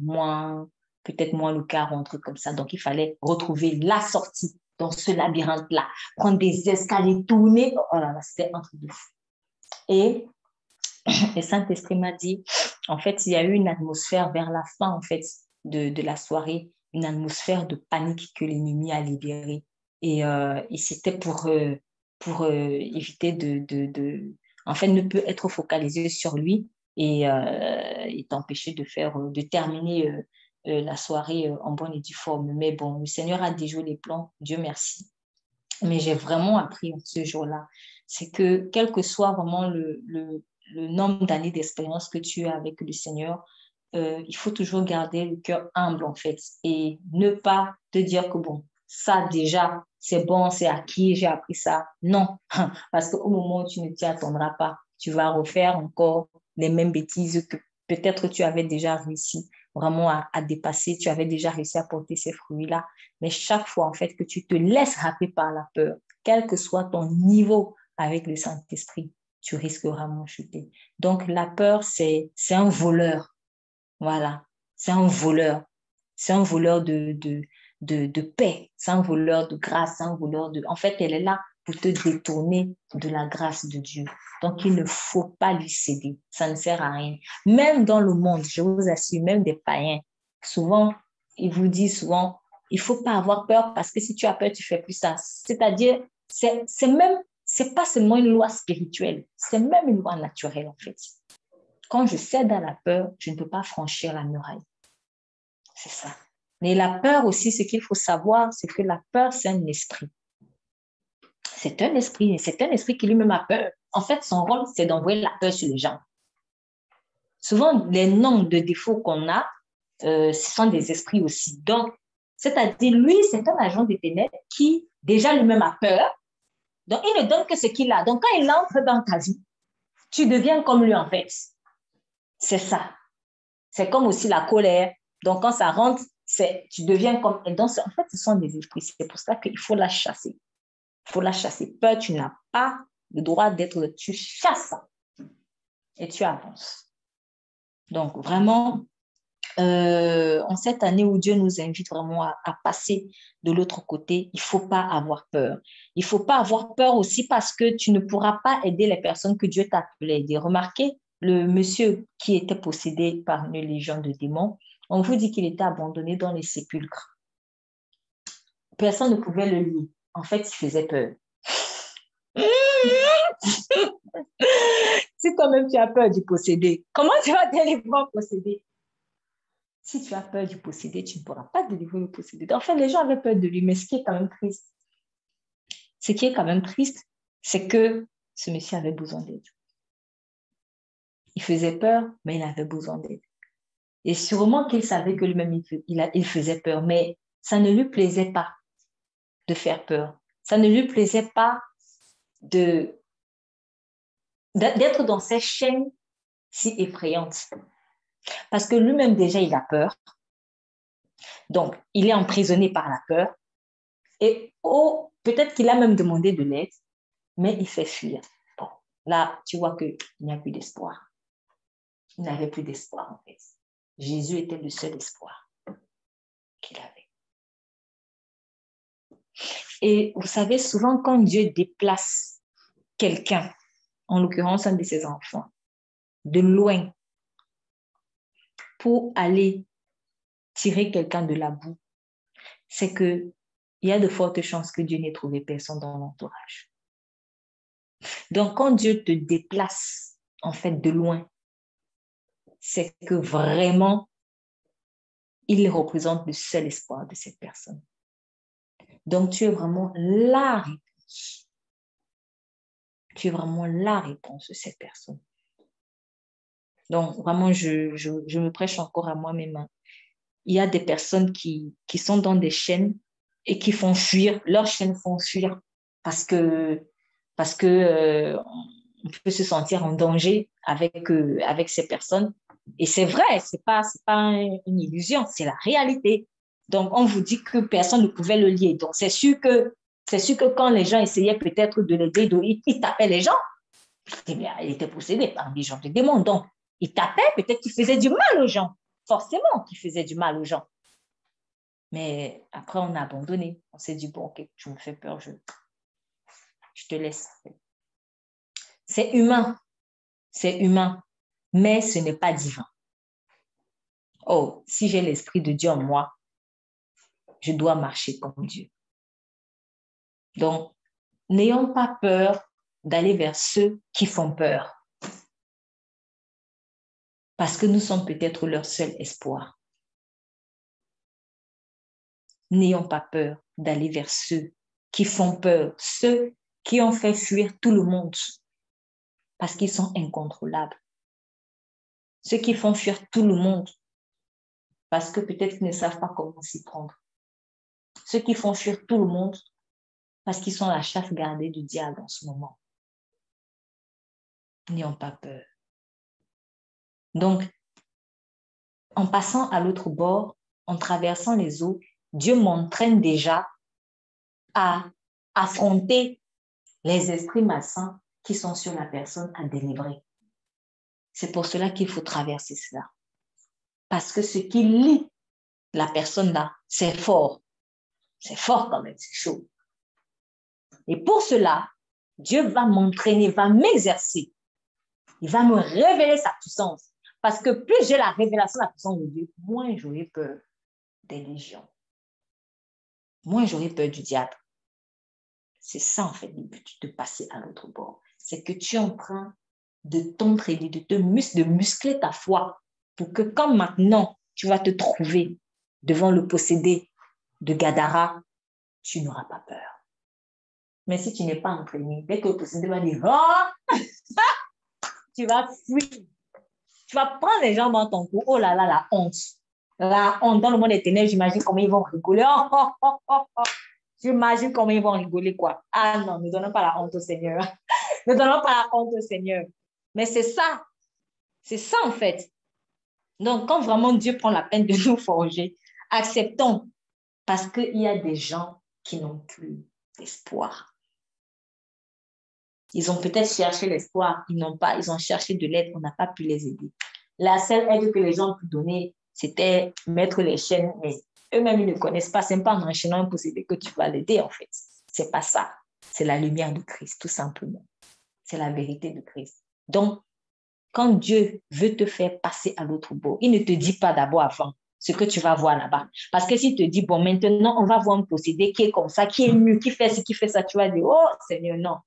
peut-être moins le quart ou un truc comme ça. Donc, il fallait retrouver la sortie dans ce labyrinthe-là, prendre des escaliers, tourner. Oh là là, c'était un truc de fou. Et le Saint-Esprit m'a dit, en fait, il y a eu une atmosphère vers la fin, en fait, de la soirée, une atmosphère de panique que l'ennemi a libérée. Et c'était pour éviter en fait, ne peut être focalisé sur lui et t'empêcher de terminer la soirée en bonne et due forme. Mais bon, le Seigneur a déjoué les plans, Dieu merci. Mais j'ai vraiment appris ce jour-là, c'est que quel que soit vraiment le nombre d'années d'expérience que tu as avec le Seigneur, il faut toujours garder le cœur humble en fait et ne pas te dire que bon, ça déjà, c'est bon, c'est acquis, j'ai appris ça. Non, parce qu'au moment où tu ne t'y attendras pas, tu vas refaire encore les mêmes bêtises que peut-être tu avais déjà réussi vraiment à dépasser, tu avais déjà réussi à porter ces fruits-là. Mais chaque fois, en fait, que tu te laisses happer par la peur, quel que soit ton niveau avec le Saint-Esprit, tu risques vraiment de chuter. Donc, la peur, c'est un voleur. Voilà. C'est un voleur. C'est un voleur de paix. C'est un voleur de grâce. C'est un voleur de... En fait, elle est là pour te détourner de la grâce de Dieu. Donc, il ne faut pas lui céder. Ça ne sert à rien. Même dans le monde, je vous assure, même des païens, souvent, ils vous disent souvent, il ne faut pas avoir peur parce que si tu as peur, tu ne fais plus ça. C'est-à-dire, c'est pas seulement une loi spirituelle, c'est même une loi naturelle en fait. Quand je cède à la peur, je ne peux pas franchir la muraille. C'est ça. Mais la peur aussi, ce qu'il faut savoir, c'est que la peur, c'est un esprit. C'est un esprit qui lui-même a peur. En fait, son rôle, c'est d'envoyer la peur sur les gens. Souvent, les noms de défauts qu'on a, ce sont des esprits aussi. Donc, c'est-à-dire, lui, c'est un agent des ténèbres qui, déjà lui-même a peur. Donc, il ne donne que ce qu'il a. Donc, quand il entre dans ta vie, tu deviens comme lui, en fait. C'est ça. C'est comme aussi la colère. Donc, quand ça rentre, tu deviens comme... Et donc, en fait, ce sont des esprits. C'est pour ça qu'il faut la chasser. Il faut la chasser. Peur, tu n'as pas le droit d'être... Tu chasses ça. Et tu avances. Donc, vraiment, en cette année où Dieu nous invite vraiment à passer de l'autre côté, il ne faut pas avoir peur. Il ne faut pas avoir peur aussi parce que tu ne pourras pas aider les personnes que Dieu t'a appelées à aider. Remarquez, le monsieur qui était possédé par une légion de démons, on vous dit qu'il était abandonné dans les sépulcres. Personne ne pouvait le lier. En fait, il faisait peur. Si toi-même tu as peur du possédé, comment tu vas délivrer le possédé? Si tu as peur du possédé, tu ne pourras pas délivrer le possédé. Enfin, les gens avaient peur de lui, mais ce qui est quand même triste, c'est que ce monsieur avait besoin d'aide. Il faisait peur, mais il avait besoin d'aide. Et sûrement qu'il savait que lui-même, il faisait peur, mais ça ne lui plaisait pas de faire peur. Ça ne lui plaisait pas d'être dans ces chaînes si effrayantes. Parce que lui-même, déjà, il a peur. Donc, il est emprisonné par la peur. Et Oh, peut-être qu'il a même demandé de l'aide, mais il fait fuir. Bon, là, tu vois qu'il n'y a plus d'espoir. Il n'avait plus d'espoir, en fait. Jésus était le seul espoir qu'il avait. Et vous savez, souvent, quand Dieu déplace quelqu'un, en l'occurrence un de ses enfants, de loin, pour aller tirer quelqu'un de la boue, c'est qu'il y a de fortes chances que Dieu n'ait trouvé personne dans l'entourage. Donc, quand Dieu te déplace, en fait, de loin, c'est que vraiment, il représente le seul espoir de cette personne. Donc, tu es vraiment la réponse. Tu es vraiment la réponse de cette personne. Donc, vraiment, je me prêche encore à moi-même. Il y a des personnes qui sont dans des chaînes et qui font fuir, leurs chaînes font fuir parce que on peut se sentir en danger avec ces personnes. Et c'est vrai, c'est pas une illusion, c'est la réalité. Donc, on vous dit que personne ne pouvait le lier. Donc, c'est sûr que quand les gens essayaient peut-être de l'aider, ils tapaient les gens. Il était possédé par des gens de démons. Donc, il tapait, peut-être qu'il faisait du mal aux gens. Forcément qu'il faisait du mal aux gens. Mais après, on a abandonné. On s'est dit, bon, ok, tu me fais peur, je te laisse. C'est humain, mais ce n'est pas divin. Oh, si j'ai l'Esprit de Dieu en moi, je dois marcher comme Dieu. Donc, n'ayons pas peur d'aller vers ceux qui font peur. Parce que nous sommes peut-être leur seul espoir. N'ayons pas peur d'aller vers ceux qui font peur, ceux qui ont fait fuir tout le monde parce qu'ils sont incontrôlables. Ceux qui font fuir tout le monde parce que peut-être qu'ils ne savent pas comment s'y prendre. Ceux qui font fuir tout le monde parce qu'ils sont à la chasse gardée du diable en ce moment. N'ayons pas peur. Donc, en passant à l'autre bord, en traversant les eaux, Dieu m'entraîne déjà à affronter les esprits malsains qui sont sur la personne à délivrer. C'est pour cela qu'il faut traverser cela. Parce que ce qui lie la personne là, c'est fort. C'est fort quand même, c'est chaud. Et pour cela, Dieu va m'entraîner, va m'exercer. Il va me révéler sa puissance. Parce que plus j'ai la révélation de la puissance de Dieu, moins j'aurai peur des légions. Moins j'aurai peur du diable. C'est ça, en fait, le but de passer à l'autre bord. C'est que tu es en train de t'entraîner, de muscler ta foi pour que quand maintenant tu vas te trouver devant le possédé de Gadara, tu n'auras pas peur. Mais si tu n'es pas entraîné, dès que le possédé va dire « Oh !» tu vas fuir. Tu vas prendre les gens dans ton cou. Oh là là, la honte. La honte. Dans le monde des ténèbres, j'imagine comment ils vont rigoler. Oh, oh, oh, oh, oh. J'imagine comment ils vont rigoler, quoi. Ah non, ne donnons pas la honte au Seigneur. Ne donnons pas la honte au Seigneur. Mais c'est ça. C'est ça, en fait. Donc, quand vraiment Dieu prend la peine de nous forger, acceptons. Parce qu'il y a des gens qui n'ont plus d'espoir. Ils ont peut-être cherché l'espoir, ils n'ont pas, ils ont cherché de l'aide, on n'a pas pu les aider. La seule aide que les gens ont pu donner, c'était mettre les chaînes, mais eux-mêmes, ils ne connaissent pas, c'est pas en enchaînant un possédé que tu vas l'aider, en fait. C'est pas ça. C'est la lumière de Christ, tout simplement. C'est la vérité de Christ. Donc, quand Dieu veut te faire passer à l'autre bord, il ne te dit pas d'abord avant ce que tu vas voir là-bas. Parce que s'il te dit, bon, maintenant, on va voir un possédé qui est comme ça, qui est nu, qui fait ce qui fait ça, tu vas dire, oh, Seigneur, non.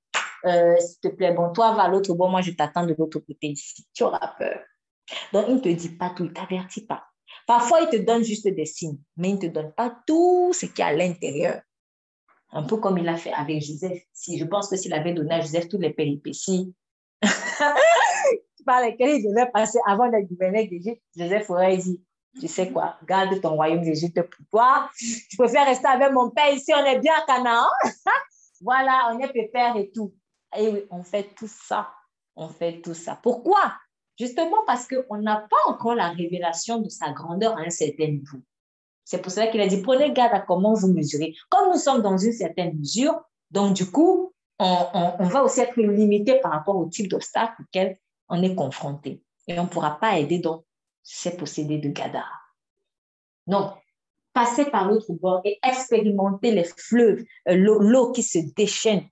S'il te plaît, bon, toi, va à l'autre bord, moi, je t'attends de l'autre côté ici. Tu auras peur. Donc, il ne te dit pas tout, il ne t'avertit pas. Parfois, il te donne juste des signes, mais il ne te donne pas tout ce qu'il y a à l'intérieur. Un peu comme il a fait avec Joseph. Je pense que s'il avait donné à Joseph toutes les péripéties par lesquelles il devait passer avant d'être gouverneur d'Égypte, Joseph aurait dit, tu sais quoi, garde ton royaume d'Égypte pour toi. Je préfère rester avec mon père ici, on est bien à Canaan. Voilà, on est pépère et tout. Et oui, on fait tout ça. On fait tout ça. Pourquoi? Justement parce qu'on n'a pas encore la révélation de sa grandeur à un certain niveau. C'est pour cela qu'il a dit, prenez garde à comment vous mesurez. Comme nous sommes dans une certaine mesure, donc du coup, on va aussi être limité par rapport au type d'obstacle auquel on est confronté. Et on ne pourra pas aider donc ces possédés de Gadara. Donc, passer par l'autre bord et expérimenter les fleuves, l'eau qui se déchaîne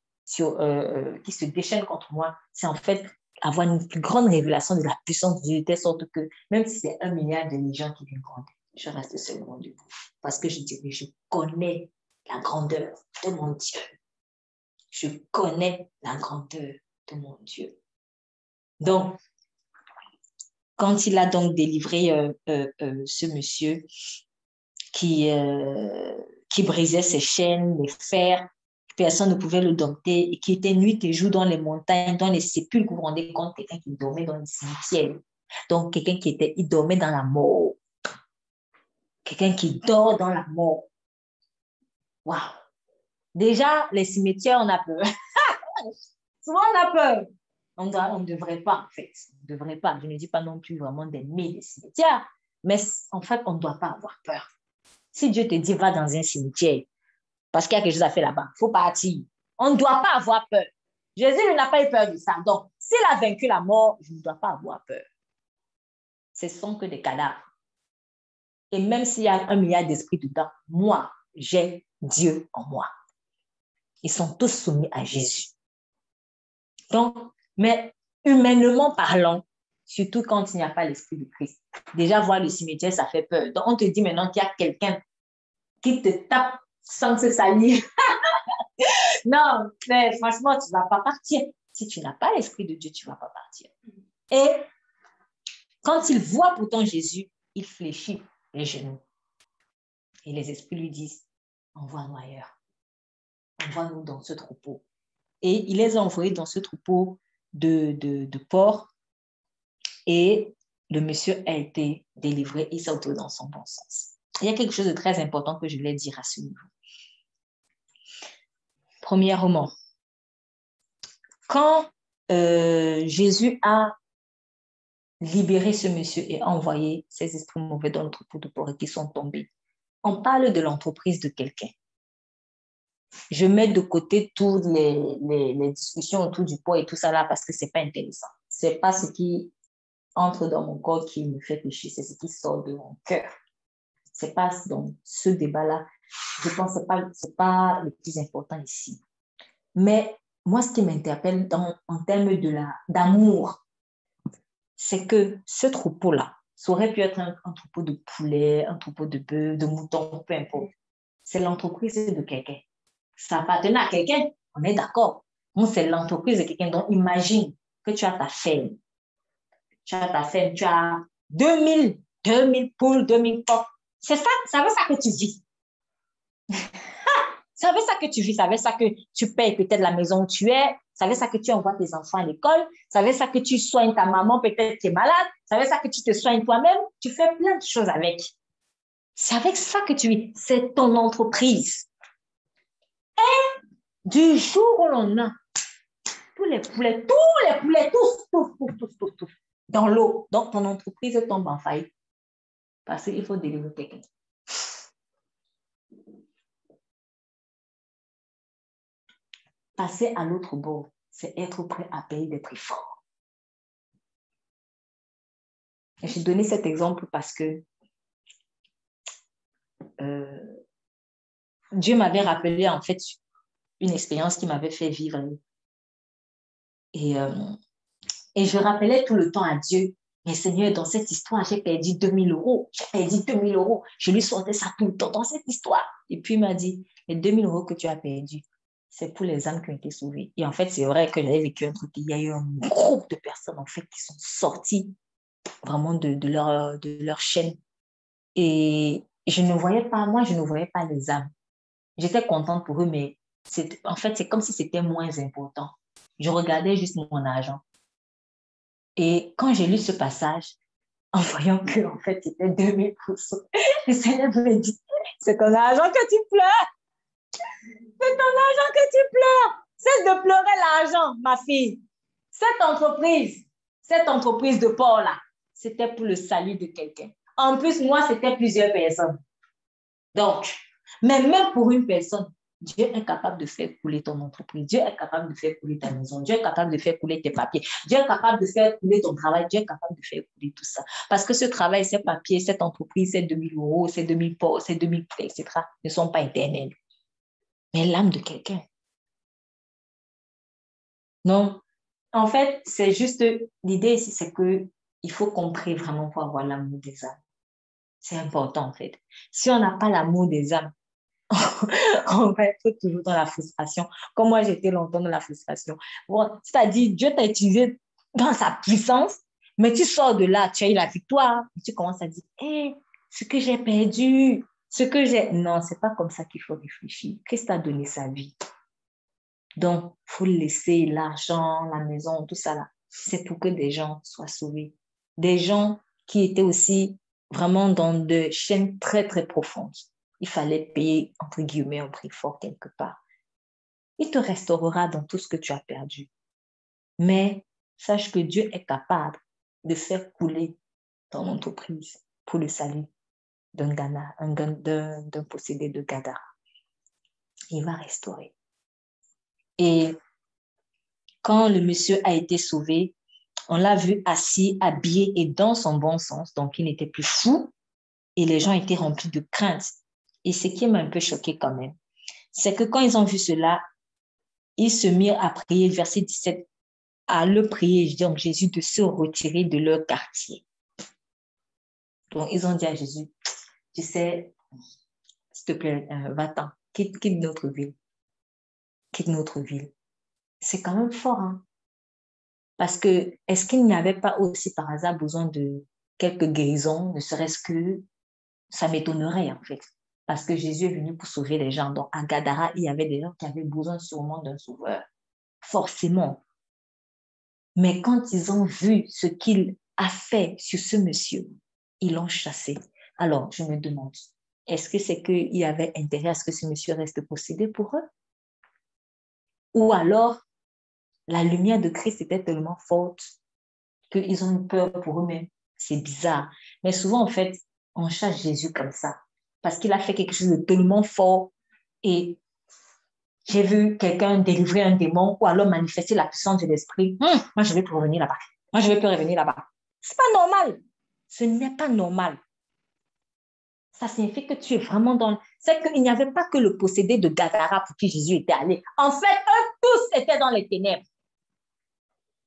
contre moi, c'est en fait avoir une plus grande révélation de la puissance de Dieu, de telle sorte que même si c'est 1 milliard de gens qui viennent grandir, je reste seulement debout. Parce que je dirais, je connais la grandeur de mon Dieu. Je connais la grandeur de mon Dieu. Donc, quand il a donc délivré ce monsieur qui brisait ses chaînes, les fers, personne ne pouvait le dompter, et qui était nuit et jour dans les montagnes, dans les sépulcres, vous vous rendez compte, quelqu'un qui dormait dans les cimetières. Donc, quelqu'un il dormait dans la mort. Quelqu'un qui dort dans la mort. Waouh! Déjà, les cimetières, on a peur. Souvent, on a peur. On ne devrait pas, en fait. On ne devrait pas. Je ne dis pas non plus vraiment d'aimer les cimetières, mais en fait, on ne doit pas avoir peur. Si Dieu te dit, va dans un cimetière, parce qu'il y a quelque chose à faire là-bas, il faut partir. On ne doit pas avoir peur. Jésus n'a pas eu peur de ça. Donc, s'il a vaincu la mort, je ne dois pas avoir peur. Ce sont que des cadavres. Et même s'il y a 1 milliard d'esprits dedans, moi, j'ai Dieu en moi. Ils sont tous soumis à Jésus. Donc, mais humainement parlant, surtout quand il n'y a pas l'esprit de Christ, déjà voir le cimetière, ça fait peur. Donc, on te dit maintenant qu'il y a quelqu'un qui te tape sans se salir. Non, mais franchement, tu ne vas pas partir. Si tu n'as pas l'esprit de Dieu, tu ne vas pas partir. Et quand il voit pourtant Jésus, il fléchit les genoux. Et les esprits lui disent, envoie-nous ailleurs. Envoie-nous dans ce troupeau. Et il les a envoyés dans ce troupeau de porcs. Et le monsieur a été délivré. Il s'est retrouvé dans son bon sens. Il y a quelque chose de très important que je voulais dire à ce niveau. Premièrement, quand Jésus a libéré ce monsieur et a envoyé ces esprits mauvais dans le troupeau de porcs qui sont tombés, on parle de l'entreprise de quelqu'un. Je mets de côté toutes les discussions autour du poids et tout ça là parce que ce n'est pas intéressant. Ce n'est pas ce qui entre dans mon corps qui me fait pécher, c'est ce qui sort de mon cœur. Ce n'est pas dans ce débat-là. Je pense que ce n'est pas le plus important ici. Mais moi, ce qui m'interpelle en termes d'amour, c'est que ce troupeau-là, ça aurait pu être un troupeau de poulets, un troupeau de bœufs, de moutons, peu importe. C'est l'entreprise de quelqu'un. Ça appartenait à quelqu'un, on est d'accord. Moi, c'est l'entreprise de quelqu'un. Donc, imagine que tu as ta ferme. Tu as 2000 poules, 2000 porcs. C'est ça avec ça que tu vis. C'est avec ça que tu vis, c'est avec ça que tu payes peut-être la maison où tu es, c'est avec ça que tu envoies tes enfants à l'école, c'est avec ça que tu soignes ta maman, peut-être qui est malade, c'est avec ça que tu te soignes toi-même, tu fais plein de choses avec. C'est avec ça que tu vis, c'est ton entreprise. Et du jour au lendemain, tous les poulets, tous, dans l'eau. Donc, ton entreprise tombe en faillite. Parce qu'il faut délivrer quelqu'un. Passer à l'autre bord, c'est être prêt à payer des prix forts. J'ai donné cet exemple parce que Dieu m'avait rappelé en fait une expérience qui m'avait fait vivre. Et je rappelais tout le temps à Dieu, mais Seigneur, dans cette histoire, j'ai perdu 2000 €. J'ai perdu 2000 €. Je lui sortais ça tout le temps dans cette histoire. Et puis il m'a dit, les 2000 € que tu as perdus, c'est pour les âmes qui ont été sauvées. Et en fait, c'est vrai que j'avais vécu un truc. Il y a eu un groupe de personnes en fait qui sont sorties vraiment de leur chaîne. Et je ne voyais pas les âmes. J'étais contente pour eux, mais en fait, c'est comme si c'était moins important. Je regardais juste mon argent. Et quand j'ai lu ce passage, en voyant que en fait, c'était 2000%, le Seigneur me dit, c'est ton argent que tu pleures. C'est ton argent que tu pleures. Cesse de pleurer l'argent, ma fille. Cette entreprise de porc là, c'était pour le salut de quelqu'un. En plus, moi, c'était plusieurs personnes. Donc, mais même pour une personne, Dieu est capable de faire couler ton entreprise. Dieu est capable de faire couler ta maison. Dieu est capable de faire couler tes papiers. Dieu est capable de faire couler ton travail. Dieu est capable de faire couler tout ça. Parce que ce travail, ces papiers, cette entreprise, ces 2000 euros, ces 2000 postes, ces 2000, etc., ne sont pas éternels. Mais l'âme de quelqu'un. Non. En fait, c'est juste, l'idée ici, c'est que il faut qu'on prie vraiment pour avoir l'amour des âmes. C'est important, en fait. Si on n'a pas l'amour des âmes, on va être toujours dans la frustration. Comme moi, j'étais longtemps dans la frustration. Bon, c'est-à-dire, Dieu t'a utilisé dans sa puissance, mais tu sors de là, tu as eu la victoire. Tu commences à dire, hé, ce que j'ai perdu, ce que j'ai... Non, c'est pas comme ça qu'il faut réfléchir. Christ a donné sa vie. Donc, il faut laisser l'argent, la maison, tout ça là. C'est pour que des gens soient sauvés. Des gens qui étaient aussi vraiment dans des chaînes très, très profondes. Il fallait payer, entre guillemets, un prix fort quelque part. Il te restaurera dans tout ce que tu as perdu. Mais sache que Dieu est capable de faire couler ton entreprise pour le salut d'un possédé de Gadara. Il va restaurer. Et quand le monsieur a été sauvé, on l'a vu assis, habillé et dans son bon sens. Donc, il n'était plus fou et les gens étaient remplis de crainte. Et ce qui m'a un peu choqué quand même, c'est que quand ils ont vu cela, ils se mirent à prier, verset 17, à le prier, donc Jésus, de se retirer de leur quartier. Donc, ils ont dit à Jésus, tu sais, s'il te plaît, va-t'en, quitte notre ville. Quitte notre ville. C'est quand même fort, hein? Parce que, est-ce qu'il n'y avait pas aussi par hasard besoin de quelques guérisons, ne serait-ce que ça m'étonnerait en fait. Parce que Jésus est venu pour sauver les gens. Donc, à Gadara, il y avait des gens qui avaient besoin sûrement d'un sauveur. Forcément. Mais quand ils ont vu ce qu'il a fait sur ce monsieur, ils l'ont chassé. Alors, je me demande, est-ce que c'est qu'il y avait intérêt à ce que ce monsieur reste possédé pour eux? Ou alors, la lumière de Christ était tellement forte qu'ils ont eu peur pour eux-mêmes. C'est bizarre. Mais souvent, en fait, on chasse Jésus comme ça. Parce qu'il a fait quelque chose de tellement fort. Et j'ai vu quelqu'un délivrer un démon ou alors manifester la puissance de l'esprit. Moi, je ne vais plus revenir là-bas. Moi, je ne vais plus revenir là-bas. Ce n'est pas normal. Ce n'est pas normal. Ça signifie que tu es vraiment dans... C'est qu'il n'y avait pas que le possédé de Gadara pour qui Jésus était allé. En fait, eux tous étaient dans les ténèbres.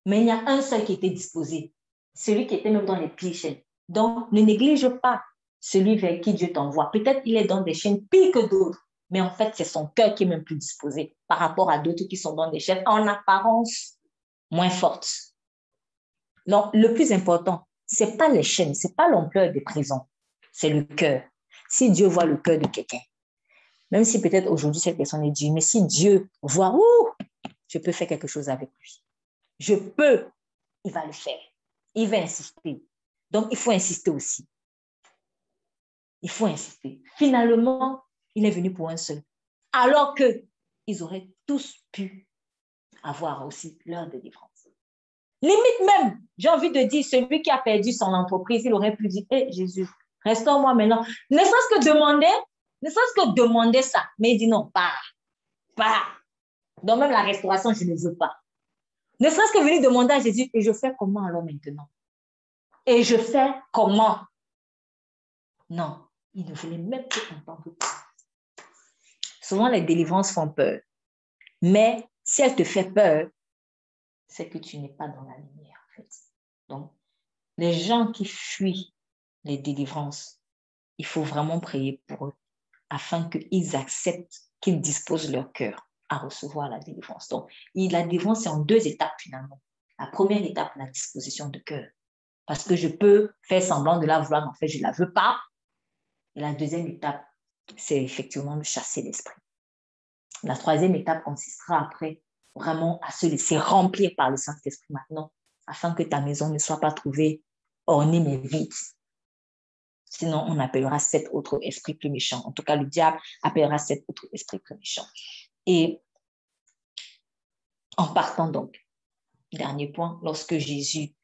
Mais il y a un seul qui était disposé. Celui qui était même dans les pires chaînes. Donc, ne néglige pas celui vers qui Dieu t'envoie. Peut-être il est dans des chaînes pires que d'autres. Mais en fait, c'est son cœur qui est même plus disposé par rapport à d'autres qui sont dans des chaînes en apparence moins fortes. Donc, le plus important, ce n'est pas les chaînes, ce n'est pas l'ampleur des prisons, c'est le cœur. Si Dieu voit le cœur de quelqu'un, même si peut-être aujourd'hui cette personne est Dieu, mais si Dieu voit, je peux faire quelque chose avec lui. Je peux, il va le faire. Il va insister. Donc, il faut insister aussi. Il faut insister. Finalement, il est venu pour un seul. Alors qu'ils auraient tous pu avoir aussi leur délivrance. Limite même, j'ai envie de dire, celui qui a perdu son entreprise, il aurait pu dire, hé Jésus, restaure-moi maintenant. Ne serait-ce que demander ça. Mais il dit non, pas. Donc même la restauration, je ne veux pas. Ne serait-ce que venir demander à Jésus, et je fais comment alors maintenant? Et je fais comment? Non, il ne voulait même pas entendre. Souvent, les délivrances font peur. Mais si elles te font peur, c'est que tu n'es pas dans la lumière, en fait. Donc, les gens qui fuient les délivrances, il faut vraiment prier pour eux afin qu'ils acceptent, qu'ils disposent leur cœur à recevoir la délivrance. Donc, la délivrance, c'est en 2 étapes finalement. La première étape, la disposition de cœur. Parce que je peux faire semblant de la vouloir, mais en fait, je ne la veux pas. Et la deuxième étape, c'est effectivement de chasser l'esprit. La troisième étape consistera après vraiment à se laisser remplir par le Saint-Esprit maintenant, afin que ta maison ne soit pas trouvée ornée mais vide. Sinon, on appellera cet autre esprit plus méchant. En tout cas, le diable appellera cet autre esprit plus méchant. Et en partant donc, dernier point, lorsque Jésus,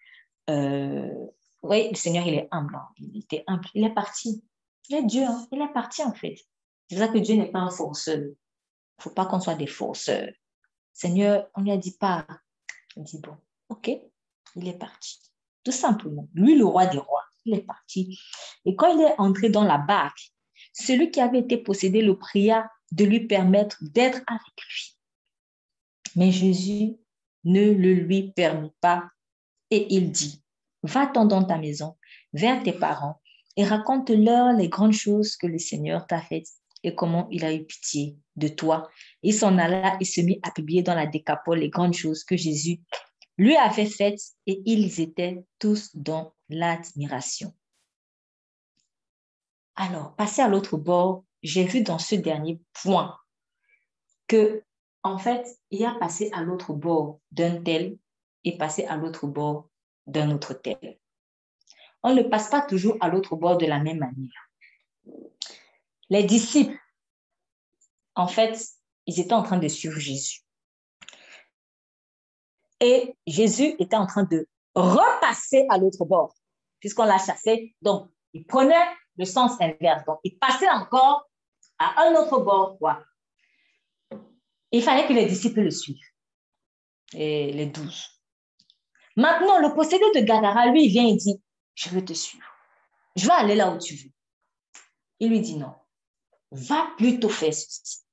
oui, le Seigneur, il est humble. Il était humble. Il est parti. Il est Dieu, hein? Il est parti en fait. C'est ça que Dieu n'est pas un forceur. Il ne faut pas qu'on soit des forceurs. Seigneur, on lui a dit pas. Il dit bon, ok, il est parti. Tout simplement. Lui, le roi des rois, il est parti. Et quand il est entré dans la barque, celui qui avait été possédé le pria de lui permettre d'être avec lui. Mais Jésus ne le lui permit pas et il dit, va-t'en dans ta maison, vers tes parents et raconte-leur les grandes choses que le Seigneur t'a faites et comment il a eu pitié de toi. Il s'en alla et se mit à publier dans la Décapole les grandes choses que Jésus lui avait faites et ils étaient tous dans l'admiration. Alors, passer à l'autre bord, j'ai vu dans ce dernier point que, en fait, il y a passé à l'autre bord d'un tel et passer à l'autre bord d'un autre tel. On ne passe pas toujours à l'autre bord de la même manière. Les disciples, en fait, ils étaient en train de suivre Jésus. Et Jésus était en train de repasser à l'autre bord, puisqu'on l'a chassé. Donc, il prenait le sens inverse. Donc, il passait encore à un autre bord, quoi. Il fallait que les disciples le suivent, et les 12. Maintenant, le possédé de Gadara, lui, il vient et dit, je veux te suivre. Je vais aller là où tu veux. Il lui dit non. Va plutôt faire ceci.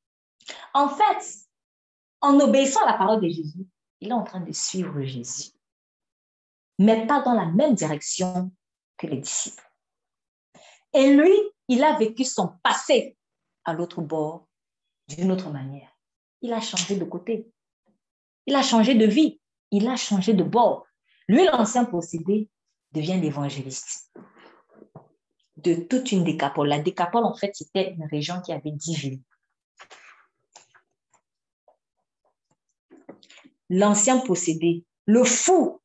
En fait, en obéissant à la parole de Jésus, il est en train de suivre Jésus, mais pas dans la même direction que les disciples. Et lui, il a vécu son passé à l'autre bord d'une autre manière. Il a changé de côté. Il a changé de vie. Il a changé de bord. Lui, l'ancien possédé, devient l'évangéliste de toute une Décapole. La Décapole, en fait, c'était une région qui avait 10 villes. L'ancien possédé, le fou,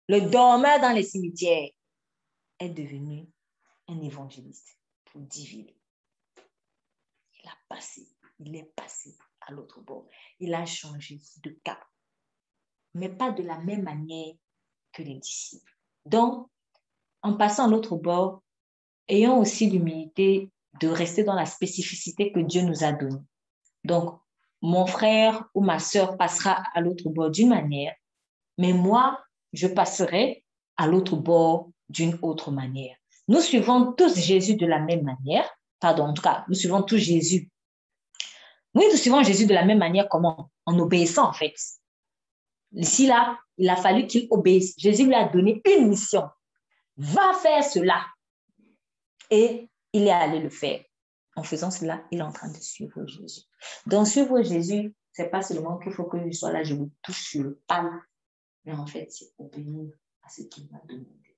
le dormeur dans les cimetières, est devenu un évangéliste pour 10 villes. Il est passé à l'autre bord. Il a changé de cap, mais pas de la même manière que les disciples. Donc, en passant à l'autre bord, ayons aussi l'humilité de rester dans la spécificité que Dieu nous a donnée. Donc, mon frère ou ma sœur passera à l'autre bord d'une manière, mais moi, je passerai à l'autre bord d'une autre manière. Nous suivons tous Jésus de la même manière. Pardon, en tout cas, nous suivons tous Jésus. Oui, nous suivons Jésus de la même manière. Comment? En obéissant, en fait. Ici, là, il a fallu qu'il obéisse. Jésus lui a donné une mission. Va faire cela. Et il est allé le faire. En faisant cela, il est en train de suivre Jésus. Donc, suivre Jésus, ce n'est pas seulement qu'il faut que je sois là, je me touche sur le pas. Mais en fait, c'est obéir à ce qu'il m'a demandé.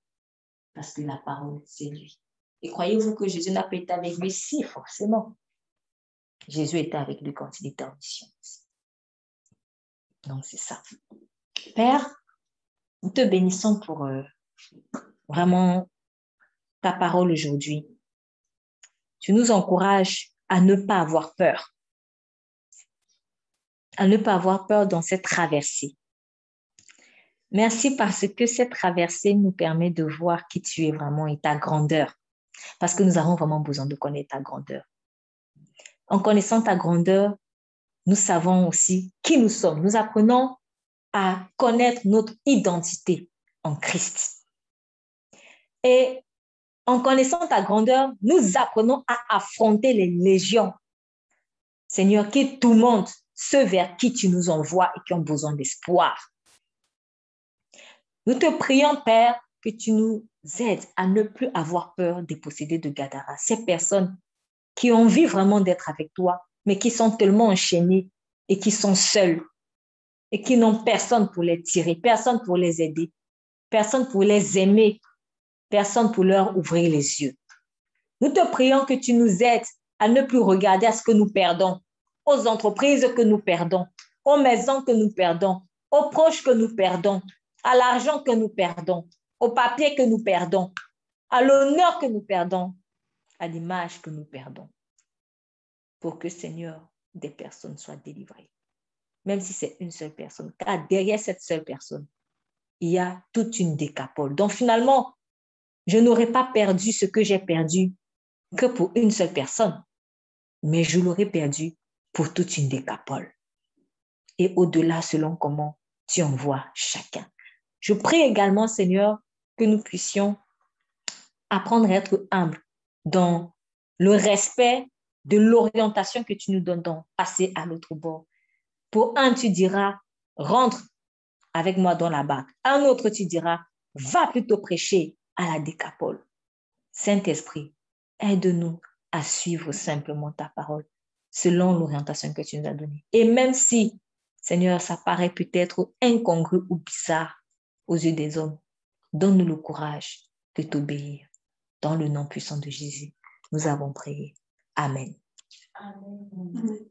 Parce que la parole, c'est lui. Et croyez-vous que Jésus n'a pas été avec lui? Si, forcément. Jésus était avec lui quand il était en mission. Donc, c'est ça. Père, nous te bénissons pour vraiment ta parole aujourd'hui. Tu nous encourages à ne pas avoir peur. À ne pas avoir peur dans cette traversée. Merci parce que cette traversée nous permet de voir qui tu es vraiment et ta grandeur. Parce que nous avons vraiment besoin de connaître ta grandeur. En connaissant ta grandeur, nous savons aussi qui nous sommes. Nous apprenons à connaître notre identité en Christ. Et en connaissant ta grandeur, nous apprenons à affronter les légions, Seigneur, qui tourmentent ceux vers qui tu nous envoies et qui ont besoin d'espoir. Nous te prions, Père, que tu nous aides à ne plus avoir peur des possédés de Gadara, ces personnes qui ont envie vraiment d'être avec toi, mais qui sont tellement enchaînées et qui sont seules et qui n'ont personne pour les tirer, personne pour les aider, personne pour les aimer, personne pour leur ouvrir les yeux. Nous te prions que tu nous aides à ne plus regarder à ce que nous perdons, aux entreprises que nous perdons, aux maisons que nous perdons, aux proches que nous perdons, à l'argent que nous perdons, au papier que nous perdons, à l'honneur que nous perdons, à l'image que nous perdons. Pour que, Seigneur, des personnes soient délivrées. Même si c'est une seule personne. Car derrière cette seule personne, il y a toute une Décapole. Donc finalement, je n'aurais pas perdu ce que j'ai perdu que pour une seule personne, mais je l'aurais perdu pour toute une décapole. Et au-delà, selon comment tu envoies chacun. Je prie également, Seigneur, que nous puissions apprendre à être humbles dans le respect de l'orientation que tu nous donnes, donc passer à l'autre bord. Pour un, tu diras, rentre avec moi dans la barque. Un autre, tu diras, va plutôt prêcher à la décapole. Saint-Esprit, aide-nous à suivre simplement ta parole selon l'orientation que tu nous as donnée. Et même si, Seigneur, ça paraît peut-être incongru ou bizarre aux yeux des hommes, donne-nous le courage de t'obéir. Dans le nom puissant de Jésus, nous avons prié. Amen. Amen.